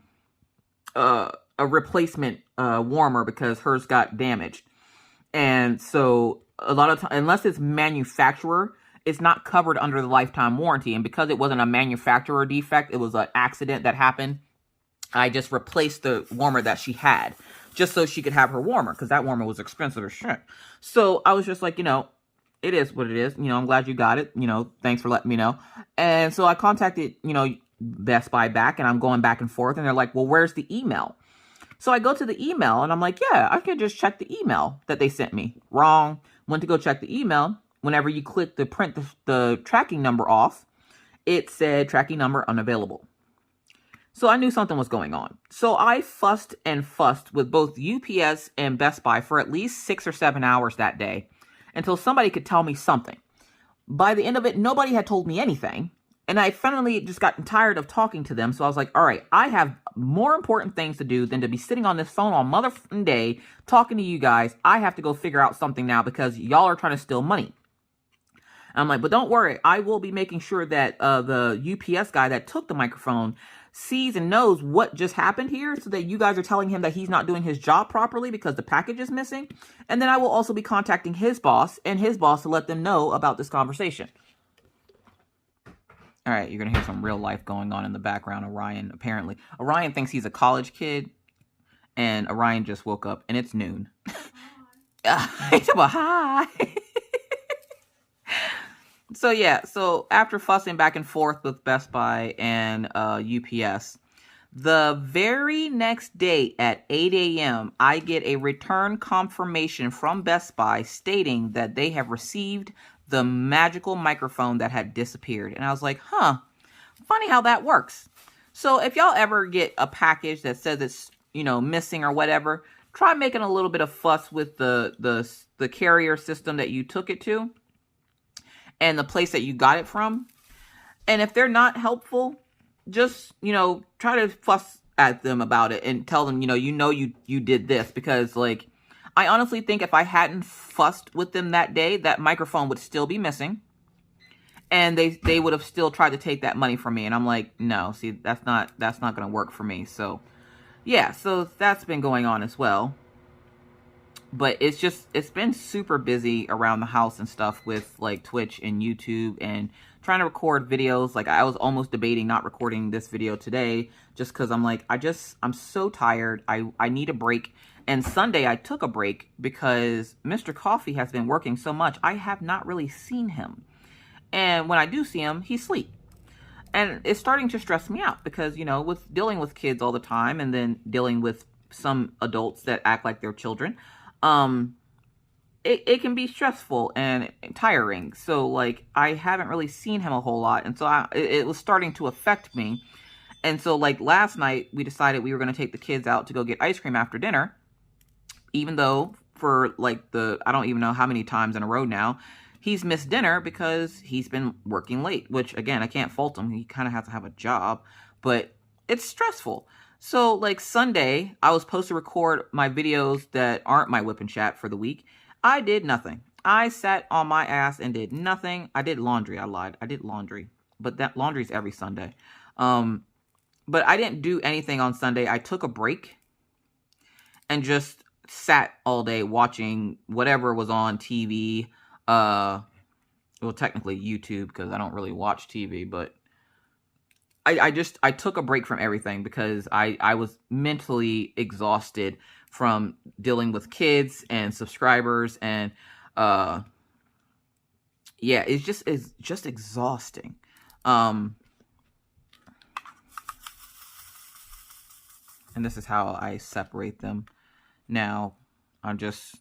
a replacement warmer because hers got damaged. And so a lot of times, unless it's manufacturer, it's not covered under the lifetime warranty. And because it wasn't a manufacturer defect, it was an accident that happened. I just replaced the warmer that she had just so she could have her warmer because that warmer was expensive as shit. So I was just like, you know, it is what it is. You know, I'm glad you got it. You know, thanks for letting me know. And so I contacted, you know, Best Buy back and I'm going back and forth and they're like, well, where's the email? So I go to the email and I'm like, yeah, I can just check the email that they sent me. Wrong. Went to go check the email. Whenever you click the print the tracking number off, it said tracking number unavailable. So I knew something was going on. So I fussed and fussed with both UPS and Best Buy for at least 6 or 7 hours that day until somebody could tell me something. By the end of it, nobody had told me anything. And I finally just got tired of talking to them. So I was like, all right, I have more important things to do than to be sitting on this phone on motherfucking day talking to you guys. I have to go figure out something now because y'all are trying to steal money. And I'm like, but don't worry. I will be making sure that the UPS guy that took the microphone sees and knows what just happened here so that you guys are telling him that he's not doing his job properly because the package is missing. And then I will also be contacting his boss and his boss to let them know about this conversation. All right, you're going to hear some real life going on in the background. Orion thinks he's a college kid and Orion just woke up and it's noon. He's about, hi. So yeah, so after fussing back and forth with Best Buy and UPS, the very next day at 8 a.m., I get a return confirmation from Best Buy stating that they have received the magical microphone that had disappeared. And I was like, huh, funny how that works. So if y'all ever get a package that says it's, you know, missing or whatever, try making a little bit of fuss with the carrier system that you took it to and the place that you got it from. And if they're not helpful, just, you know, try to fuss at them about it and tell them, you did this. Because, like, I honestly think if I hadn't fussed with them that day, that microphone would still be missing. And they would have still tried to take that money from me. And I'm like, no, see, that's not going to work for me. So, yeah, so that's been going on as well. But it's been super busy around the house and stuff with like Twitch and YouTube and trying to record videos. Like I was almost debating not recording this video today just because I'm like, I'm so tired. I need a break. And Sunday I took a break because Mr. Coffee has been working so much. I have not really seen him. And when I do see him, he's asleep. And it's starting to stress me out because, you know, with dealing with kids all the time and then dealing with some adults that act like they're children, it can be stressful and tiring. So like I haven't really seen him a whole lot. And so it was starting to affect me. And so like last night we decided we were going to take the kids out to go get ice cream after dinner, even though for like I don't even know how many times in a row now, he's missed dinner because he's been working late, which, again, I can't fault him. He kind of has to have a job, but it's stressful. So, like, Sunday, I was supposed to record my videos that aren't my whip and chat for the week. I did nothing. I sat on my ass and did nothing. I did laundry. I lied. I did laundry. But that laundry's every Sunday. But I didn't do anything on Sunday. I took a break and just sat all day watching whatever was on TV. Well, technically YouTube, because I don't really watch TV, but I took a break from everything because I was mentally exhausted from dealing with kids and subscribers, and yeah, it's just exhausting. And this is how I separate them now. I'm just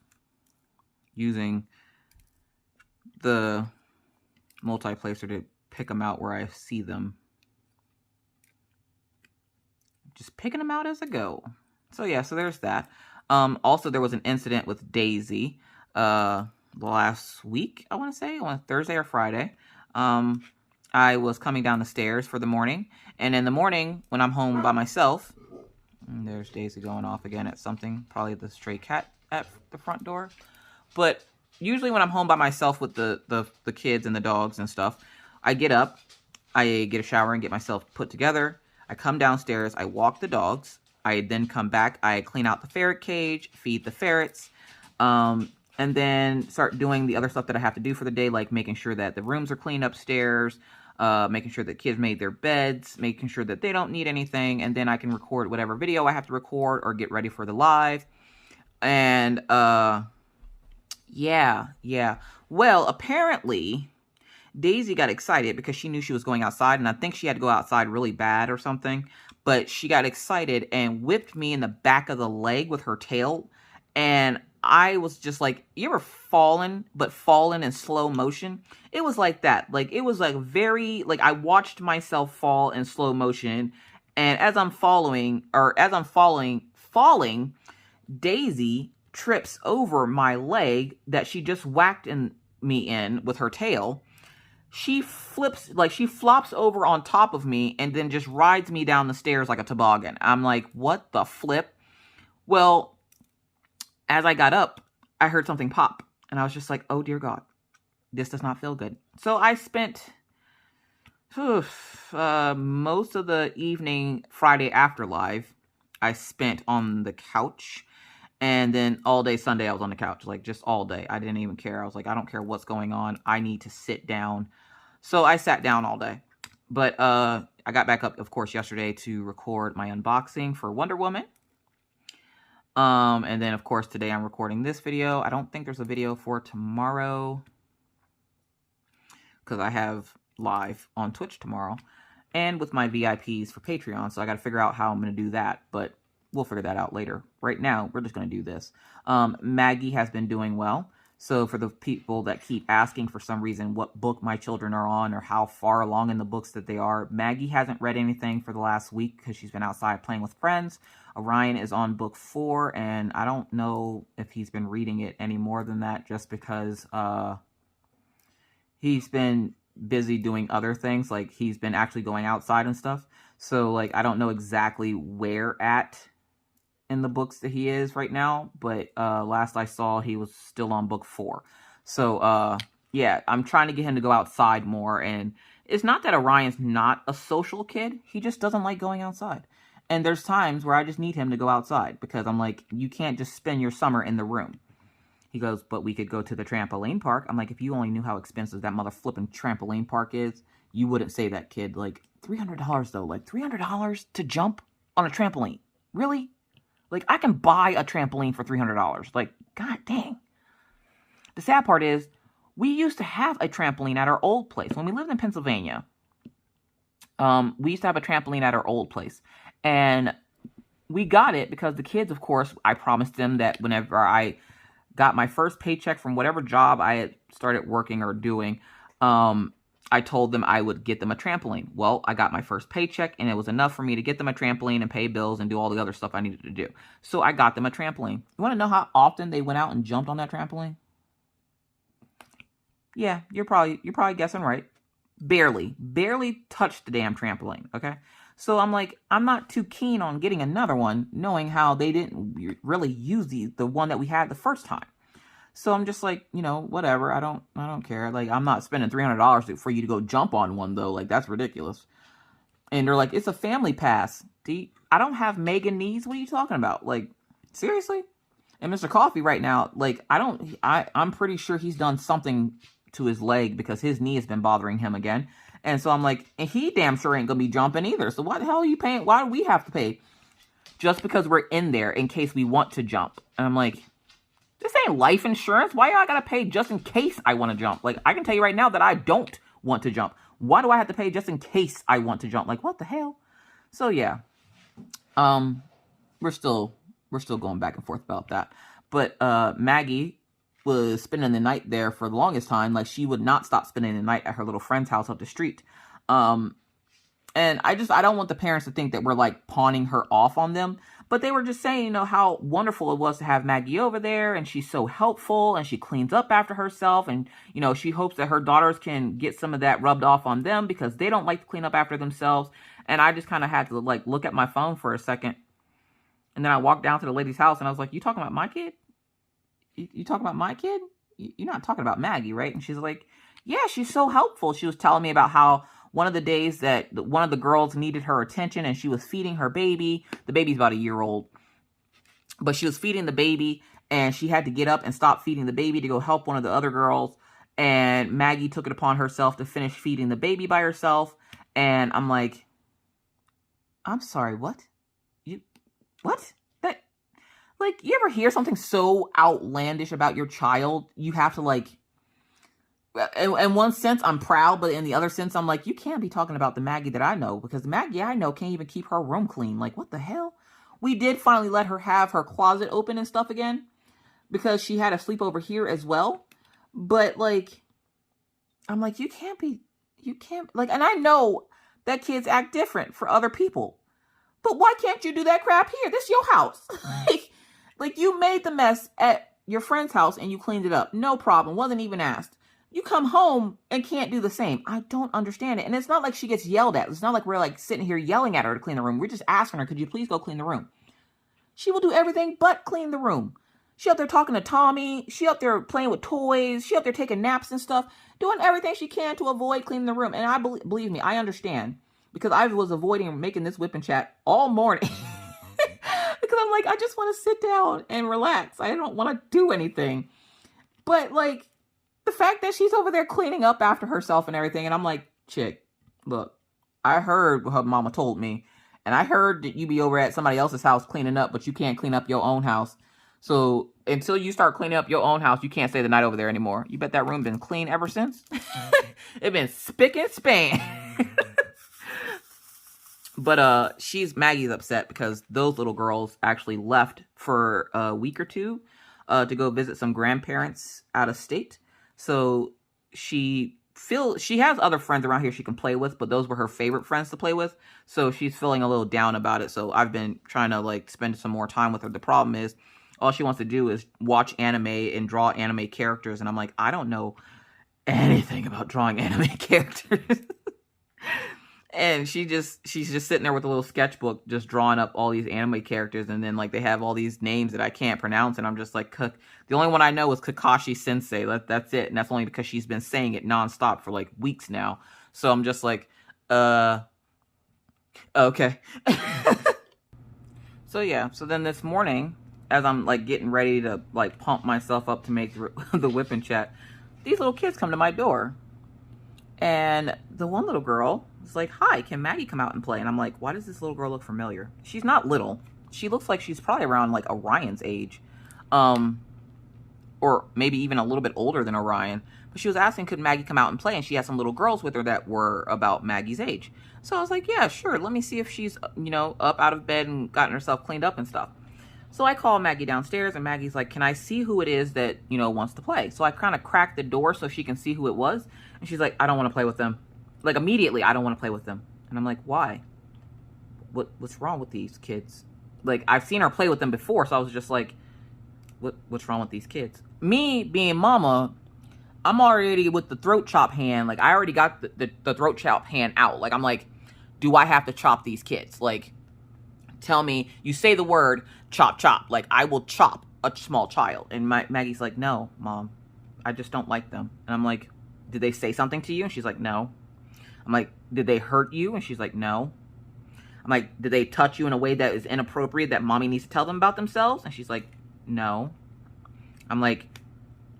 using the multi-placer to pick them out where I see them. Just picking them out as I go. So yeah, so there's that. Also, there was an incident with Daisy last week, I want to say, on Thursday or Friday. I was coming down the stairs for the morning, and in the morning, when I'm home by myself, and there's Daisy going off again at something, probably the stray cat at the front door. But usually when I'm home by myself with the kids and the dogs and stuff, I get up, I get a shower and get myself put together. I come downstairs, I walk the dogs, I then come back, I clean out the ferret cage, feed the ferrets, and then start doing the other stuff that I have to do for the day, like making sure that the rooms are clean upstairs, making sure that kids made their beds, making sure that they don't need anything, and then I can record whatever video I have to record or get ready for the live. And, yeah. Well, apparently Daisy got excited because she knew she was going outside, and I think she had to go outside really bad or something, but she got excited and whipped me in the back of the leg with her tail, and I was just like, you ever fallen, but fallen in slow motion? It was like that. Like, it was like very, like, I watched myself fall in slow motion, and as I'm falling, Daisy trips over my leg that she just whacked me in with her tail. She flops over on top of me and then just rides me down the stairs like a toboggan. I'm like, what the flip? Well, as I got up, I heard something pop, and I was just like, oh dear God, this does not feel good. So I spent most of the evening Friday after live, I spent on the couch. And then all day Sunday, I was on the couch, like just all day. I didn't even care. I was like, I don't care what's going on. I need to sit down. So I sat down all day. But I got back up, of course, yesterday to record my unboxing for Wonder Woman. And then, of course, today I'm recording this video. I don't think there's a video for tomorrow because I have live on Twitch tomorrow and with my VIPs for Patreon. So I got to figure out how I'm going to do that. But we'll figure that out later. Right now, we're just going to do this. Maggie has been doing well. So for the people that keep asking for some reason what book my children are on or how far along in the books that they are, Maggie hasn't read anything for the last week because she's been outside playing with friends. Orion is on book 4, and I don't know if he's been reading it any more than that just because he's been busy doing other things. Like, he's been actually going outside and stuff. So, like, I don't know exactly where at in the books that he is right now, but last I saw he was still on book 4. So yeah, I'm trying to get him to go outside more, and it's not that Orion's not a social kid, he just doesn't like going outside. And there's times where I just need him to go outside because I'm like, you can't just spend your summer in the room. He goes, but we could go to the trampoline park. I'm like, if you only knew how expensive that mother flipping trampoline park is, you wouldn't say that, kid. Like, $300 though, like $300 to jump on a trampoline, really? Like, I can buy a trampoline for $300. Like, god dang. The sad part is, we used to have a trampoline at our old place. When we lived in Pennsylvania, we used to have a trampoline at our old place. And we got it because the kids, of course, I promised them that whenever I got my first paycheck from whatever job I had started working or doing, I told them I would get them a trampoline. Well, I got my first paycheck, and it was enough for me to get them a trampoline and pay bills and do all the other stuff I needed to do. So I got them a trampoline. You want to know how often they went out and jumped on that trampoline? Yeah, you're probably guessing right. Barely touched the damn trampoline, okay? So I'm like, I'm not too keen on getting another one, knowing how they didn't really use the one that we had the first time. So I'm just like, you know, whatever. I don't care. Like, I'm not spending $300 for you to go jump on one though. Like, that's ridiculous. And they're like, it's a family pass. I don't have mega knees. What are you talking about? Like, seriously? And Mr. Coffee right now, like, I'm pretty sure he's done something to his leg because his knee has been bothering him again. And so I'm like, and he damn sure ain't gonna be jumping either. So why the hell are you paying? Why do we have to pay just because we're in there in case we want to jump? And I'm like, this ain't life insurance. Why I gotta pay just in case I want to jump? Like, I can tell you right now that I don't want to jump. Why do I have to pay just in case I want to jump? Like, what the hell? So yeah, we're still going back and forth about that. But Maggie was spending the night there for the longest time. Like, she would not stop spending the night at her little friend's house up the street. And I don't want the parents to think that we're like pawning her off on them. But they were just saying, you know, how wonderful it was to have Maggie over there, and she's so helpful, and she cleans up after herself, and, you know, she hopes that her daughters can get some of that rubbed off on them because they don't like to clean up after themselves. And I just kind of had to, like, look at my phone for a second. And then I walked down to the lady's house, and I was like, you talking about my kid? You talking about my kid? You're not talking about Maggie, right? And she's like, yeah, she's so helpful. She was telling me about how one of the days that one of the girls needed her attention and she was feeding her baby. The baby's about a year old. But she was feeding the baby and she had to get up and stop feeding the baby to go help one of the other girls. And Maggie took it upon herself to finish feeding the baby by herself. And I'm like, I'm sorry, what? What? That, like, you ever hear something so outlandish about your child? You have to, like, in one sense, I'm proud, but in the other sense, I'm like, you can't be talking about the Maggie that I know, because the Maggie I know can't even keep her room clean. Like, what the hell? We did finally let her have her closet open and stuff again, because she had a sleepover here as well. But, like, I'm like, you can't, like, and I know that kids act different for other people, but why can't you do that crap here? This is your house. like, you made the mess at your friend's house and you cleaned it up. No problem. Wasn't even asked. You come home and can't do the same. I don't understand it. And it's not like she gets yelled at. It's not like we're like sitting here yelling at her to clean the room. We're just asking her, could you please go clean the room? She will do everything but clean the room. She up there talking to Tommy. She up there playing with toys. She up there taking naps and stuff. Doing everything she can to avoid cleaning the room. And I believe me, I understand. Because I was avoiding making this whipping chat all morning. Because I'm like, I just want to sit down and relax. I don't want to do anything. But like, the fact that she's over there cleaning up after herself and everything. And I'm like, chick, look, I heard what her mama told me. And I heard that you be over at somebody else's house cleaning up, but you can't clean up your own house. So until you start cleaning up your own house, you can't stay the night over there anymore. You bet that room been clean ever since? It been spick and span. But Maggie's upset because those little girls actually left for a week or two to go visit some grandparents out of state. So she has other friends around here she can play with, but those were her favorite friends to play with. So she's feeling a little down about it. So I've been trying to like spend some more time with her. The problem is all she wants to do is watch anime and draw anime characters. And I'm like, I don't know anything about drawing anime characters. And she's just sitting there with a little sketchbook, just drawing up all these anime characters. And then like they have all these names that I can't pronounce. And I'm just like, the only one I know is Kakashi Sensei. That's it. And that's only because she's been saying it nonstop for like weeks now. So I'm just like, okay. So yeah. So then this morning, as I'm like getting ready to like pump myself up to make the whipping chat, these little kids come to my door. And the one little girl is like, hi, can Maggie come out and play? And I'm like, why does this little girl look familiar? She's not little. She looks like she's probably around like Orion's age. Or maybe even a little bit older than Orion. But she was asking, could Maggie come out and play? And she had some little girls with her that were about Maggie's age. So I was like, yeah, sure. Let me see if she's, you know, up out of bed and gotten herself cleaned up and stuff. So I call Maggie downstairs and Maggie's like, can I see who it is that, you know, wants to play? So I kind of cracked the door so she can see who it was. And she's like, I don't want to play with them. Like immediately, I don't want to play with them. And I'm like, why? What's wrong with these kids? Like I've seen her play with them before. So I was just like, what's wrong with these kids? Me being mama, I'm already with the throat chop hand. Like, I already got the throat chop hand out. Like, I'm like, do I have to chop these kids? Like, tell me, you say the word chop chop. Like, I will chop a small child. And Maggie's like, no, Mom, I just don't like them. And I'm like, did they say something to you? And she's like, no. I'm like, did they hurt you? And she's like, no. I'm like, did they touch you in a way that is inappropriate that Mommy needs to tell them about themselves? And she's like, no. I'm like,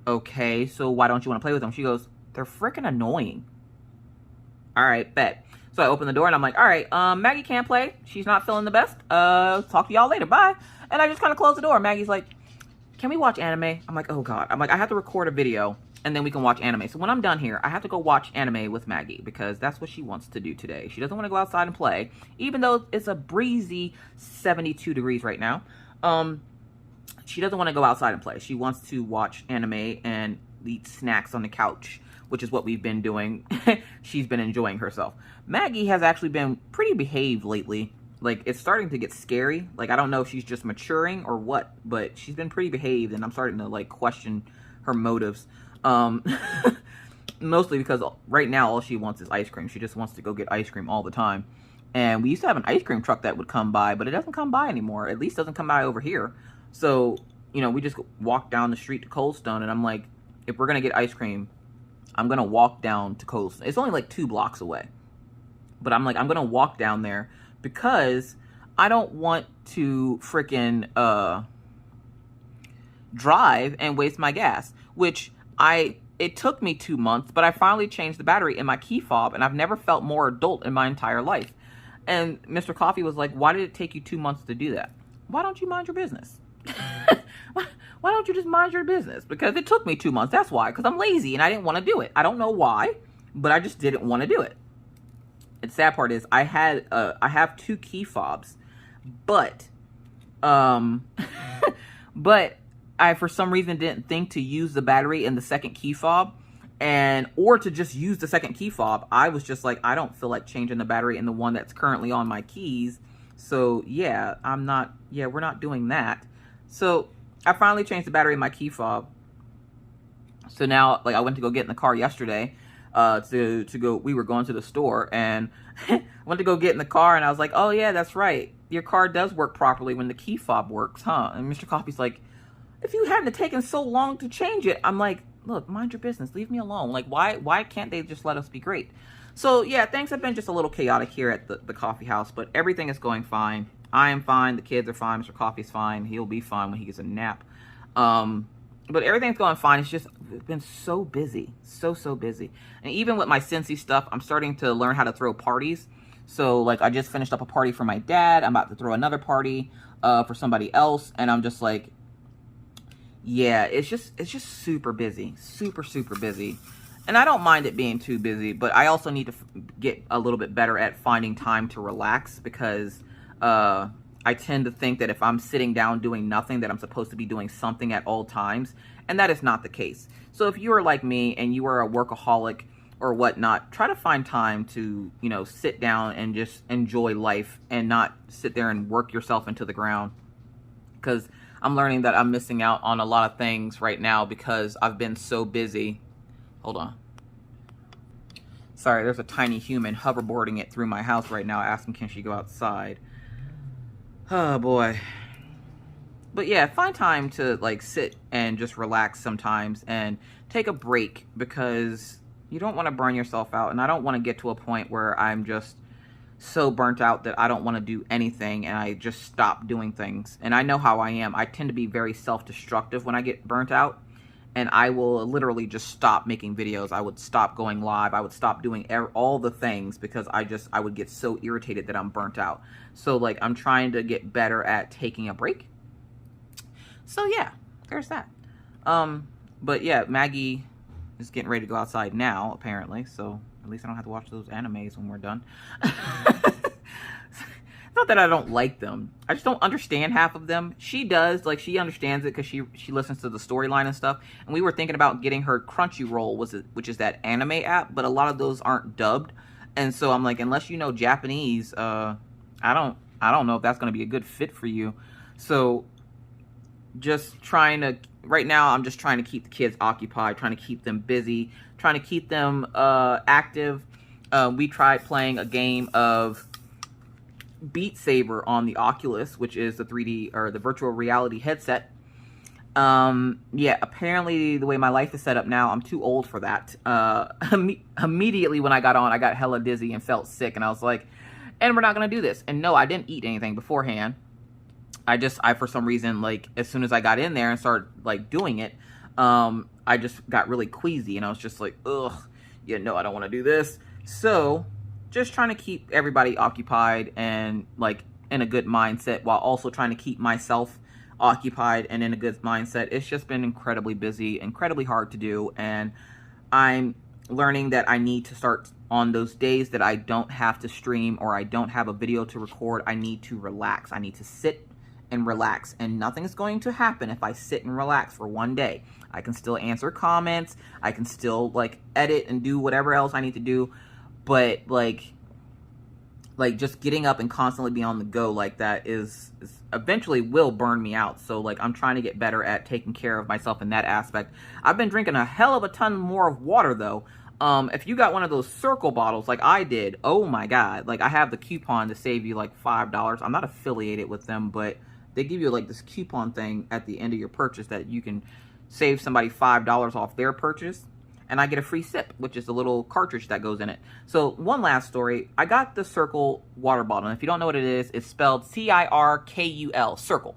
okay, so why don't you want to play with them? She goes, they're freaking annoying. All right, bet. So I open the door and I'm like, all right, Maggie can't play. She's not feeling the best. Talk to y'all later. Bye. And I just kind of close the door. Maggie's like, can we watch anime? I'm like, oh God. I'm like, I have to record a video and then we can watch anime. So when I'm done here, I have to go watch anime with Maggie because that's what she wants to do today. She doesn't want to go outside and play, even though it's a breezy 72 degrees right now. She doesn't want to go outside and play. She wants to watch anime and eat snacks on the couch, which is what we've been doing. She's been enjoying herself. Maggie has actually been pretty behaved lately. Like, it's starting to get scary. Like, I don't know if she's just maturing or what, but she's been pretty behaved, and I'm starting to, like, question her motives. Mostly because right now all she wants is ice cream. She just wants to go get ice cream all the time. And we used to have an ice cream truck that would come by, but it doesn't come by anymore. At least doesn't come by over here. So, you know, we just walk down the street to Cold Stone, and I'm like, if we're going to get ice cream, I'm going to walk down to Cold Stone. It's only like 2 blocks away. But I'm like, I'm going to walk down there because I don't want to freaking drive and waste my gas, which it took me 2 months, but I finally changed the battery in my key fob, and I've never felt more adult in my entire life. And Mr. Coffee was like, why did it take you 2 months to do that? Why don't you mind your business? Why don't you just mind your business? Because it took me 2 months. That's why. Because I'm lazy and I didn't want to do it. I don't know why, but I just didn't want to do it. And the sad part is I have 2 key fobs, but but I for some reason didn't think to use the battery in the second key fob or to just use the second key fob. I was just like, I don't feel like changing the battery in the one that's currently on my keys. So yeah, we're not doing that. So I finally changed the battery in my key fob. So now, like, I went to go get in the car yesterday to go. We were going to the store and I went to go get in the car and I was like, oh yeah, that's right. Your car does work properly when the key fob works, huh? And Mr. Coffee's like, if you hadn't taken so long to change it. I'm like, look, mind your business. Leave me alone. Like, why can't they just let us be great? So yeah, things have been just a little chaotic here at the coffee house, but everything is going fine. I am fine. The kids are fine. Mr. Coffee's fine. He'll be fine when he gets a nap. But everything's going fine. It's been so busy. So busy. And even with my Scentsy stuff, I'm starting to learn how to throw parties. So, like, I just finished up a party for my dad. I'm about to throw another party for somebody else. And I'm just like, yeah, it's just super busy. Super busy. And I don't mind it being too busy, but I also need to get a little bit better at finding time to relax because I tend to think that if I'm sitting down doing nothing, that I'm supposed to be doing something at all times, and that is not the case. So if you are like me and you are a workaholic or whatnot, try to find time to, you know, sit down and just enjoy life and not sit there and work yourself into the ground. Because I'm learning that I'm missing out on a lot of things right now because I've been so busy. Hold on. Sorry, there's a tiny human hoverboarding it through my house right now asking, can she go outside? Oh boy. But yeah, find time to like sit and just relax sometimes and take a break because you don't want to burn yourself out. And I don't want to get to a point where I'm just so burnt out that I don't want to do anything and I just stop doing things. And I know how I am. I tend to be very self-destructive when I get burnt out. And I will literally just stop making videos. I would stop going live. I would stop doing all the things because I would get so irritated that I'm burnt out. So like I'm trying to get better at taking a break. So yeah, there's that. But yeah, Maggie is getting ready to go outside now, apparently. So at least I don't have to watch those animes when we're done. Not that I don't like them. I just don't understand half of them. She does. Like, she understands it because she listens to the storyline and stuff. And we were thinking about getting her Crunchyroll, which is that anime app. But a lot of those aren't dubbed. And so I'm like, unless you know Japanese, I don't know if that's going to be a good fit for you. So just trying to, right now, I'm just trying to keep the kids occupied, trying to keep them busy, trying to keep them active. We tried playing a game of Beat Saber on the Oculus, which is the 3D or the virtual reality headset. Yeah, apparently the way my life is set up now, I'm too old for that. Immediately when I got on, I got hella dizzy and felt sick, and I was like, and we're not gonna do this. And no, I didn't eat anything beforehand. I for some reason, like, as soon as I got in there and started, like, doing it, I just got really queasy, and I was just like, ugh, yeah, no, I don't want to do this. So, just trying to keep everybody occupied and, like, in a good mindset, while also trying to keep myself occupied and in a good mindset. It's just been incredibly busy, incredibly hard to do, and I'm learning that I need to start on those days that I don't have to stream or I don't have a video to record. I need to relax. I need to sit and relax, and nothing is going to happen if I sit and relax for one day. I can still answer comments, I can still, like, edit and do whatever else I need to do, but like just getting up and constantly be on the go like that is eventually will burn me out. So, like, I'm trying to get better at taking care of myself in that aspect. I've been drinking a hell of a ton more of water, though. If you got one of those circle bottles like I did, oh my god, like, I have the coupon to save you like $5. I'm not affiliated with them, but they give you, like, this coupon thing at the end of your purchase that you can save somebody $5 off their purchase, and I get a free sip, which is a little cartridge that goes in it. So, one last story. I got the Circle water bottle, and if you don't know what it is, it's spelled C-I-R-K-U-L, Circle.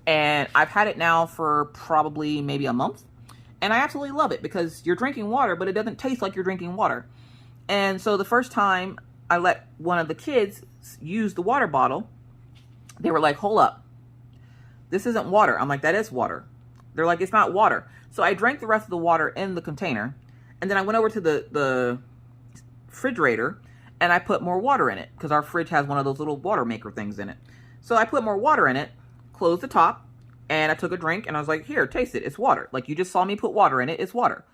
And I've had it now for probably maybe a month, and I absolutely love it because you're drinking water, but it doesn't taste like you're drinking water. And so the first time I let one of the kids use the water bottle, they were like, hold up. This isn't water. I'm like, that is water. They're like, it's not water. So I drank the rest of the water in the container, and then I went over to the refrigerator, and I put more water in it, because our fridge has one of those little water maker things in it. So I put more water in it, closed the top, and I took a drink, and I was like, here, taste it. It's water. Like, you just saw me put water in it. It's water.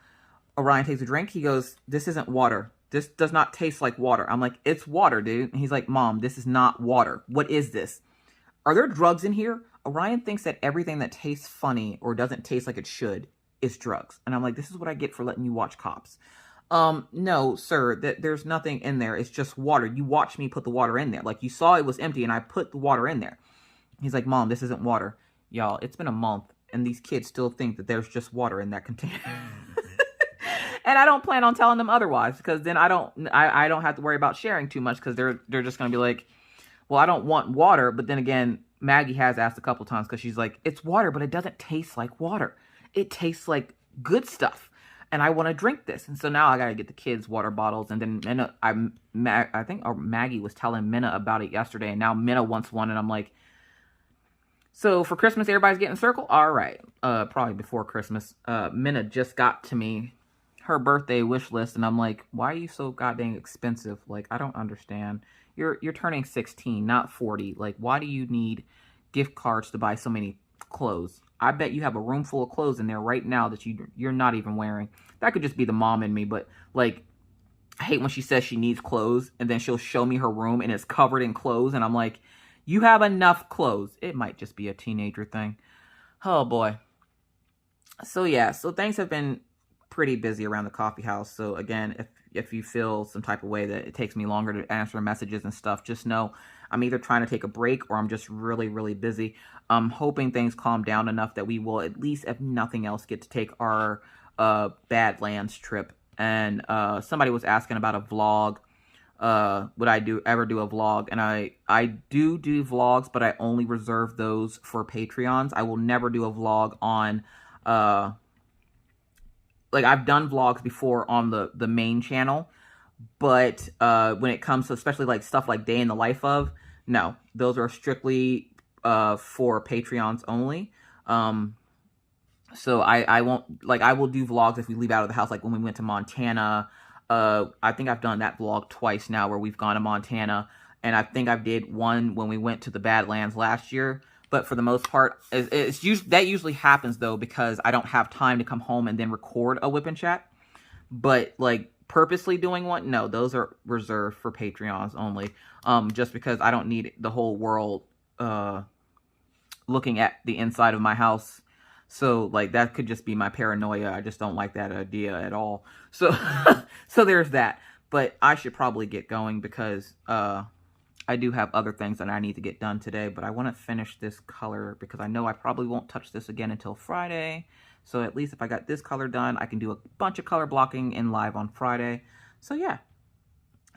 Orion takes a drink. He goes, this isn't water. This does not taste like water. I'm like, it's water, dude. And he's like, Mom, this is not water. What is this? Are there drugs in here? Orion thinks that everything that tastes funny or doesn't taste like it should is drugs. And I'm like, this is what I get for letting you watch Cops. No, sir, there's nothing in there. It's just water. You watched me put the water in there. Like, you saw it was empty and I put the water in there. He's like, Mom, this isn't water. Y'all, it's been a month and these kids still think that there's just water in that container. And I don't plan on telling them otherwise, because then I don't have to worry about sharing too much, because they're just going to be like, well, I don't want water. But then again, Maggie has asked a couple times, because she's like, it's water, but it doesn't taste like water. It tastes like good stuff, and I want to drink this. And so now I got to get the kids water bottles. And then Minna, I think Maggie was telling Minna about it yesterday, and now Minna wants one, and I'm like, so for Christmas, everybody's getting a Circle? All right. Probably before Christmas. Minna just got to me her birthday wish list, and I'm like, why are you so goddamn expensive? Like, I don't understand. You're turning 16, not 40. Like, why do you need gift cards to buy so many clothes? I bet you have a room full of clothes in there right now that you're not even wearing. That could just be the mom in me, but, like, I hate when she says she needs clothes, and then she'll show me her room, and it's covered in clothes, and I'm like, you have enough clothes. It might just be a teenager thing. Oh, boy. So, yeah. So, things have been pretty busy around the coffee house. So, again, if you feel some type of way that it takes me longer to answer messages and stuff, just know I'm either trying to take a break or I'm just really, really busy. I'm hoping things calm down enough that we will at least, if nothing else, get to take our Badlands trip. And somebody was asking about a vlog. Would I ever do a vlog? And I do vlogs, but I only reserve those for Patreons. I will never do a vlog on like, I've done vlogs before on the main channel, but when it comes to especially like stuff like day in the life of, no, those are strictly for Patreons only. So I won't, like, I will do vlogs if we leave out of the house, like when we went to Montana. I think I've done that vlog twice now where we've gone to Montana, and I think I did one when we went to the Badlands last year. But for the most part, that usually happens, though, because I don't have time to come home and then record a whip and chat. But, like, purposely doing one, no, those are reserved for Patreons only. Just because I don't need the whole world looking at the inside of my house. So like that could just be my paranoia. I just don't like that idea at all. So so there's that. But I should probably get going because I do have other things that I need to get done today. But I want to finish this color because I know I probably won't touch this again until Friday. So at least if I got this color done, I can do a bunch of color blocking in live on Friday. So yeah.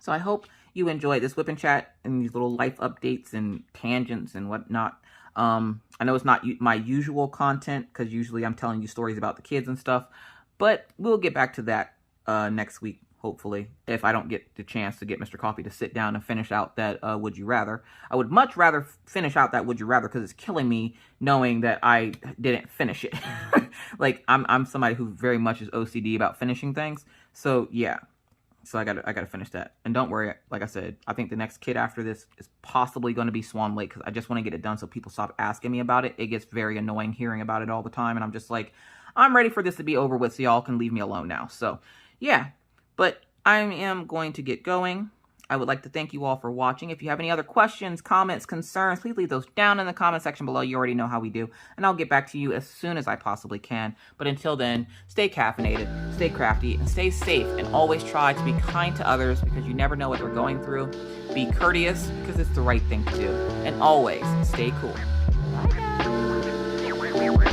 So I hope you enjoyed this whip and chat and these little life updates and tangents and whatnot. I know it's not my usual content because usually I'm telling you stories about the kids and stuff, but we'll get back to that next week, hopefully, if I don't get the chance to get Mr. Coffee to sit down and finish out that Would You Rather. I would much rather finish out that Would You Rather because it's killing me knowing that I didn't finish it. Like, I'm somebody who very much is OCD about finishing things, so yeah. So I gotta finish that. And don't worry, like I said, I think the next kid after this is possibly going to be Swan Lake because I just want to get it done so people stop asking me about it. It gets very annoying hearing about it all the time. And I'm just like, I'm ready for this to be over with so y'all can leave me alone now. So, yeah. But I am going to get going. I would like to thank you all for watching. If you have any other questions, comments, concerns, please leave those down in the comment section below. You already know how we do. And I'll get back to you as soon as I possibly can. But until then, stay caffeinated, stay crafty, and stay safe. And always try to be kind to others because you never know what they're going through. Be courteous because it's the right thing to do. And always stay cool. Bye, guys.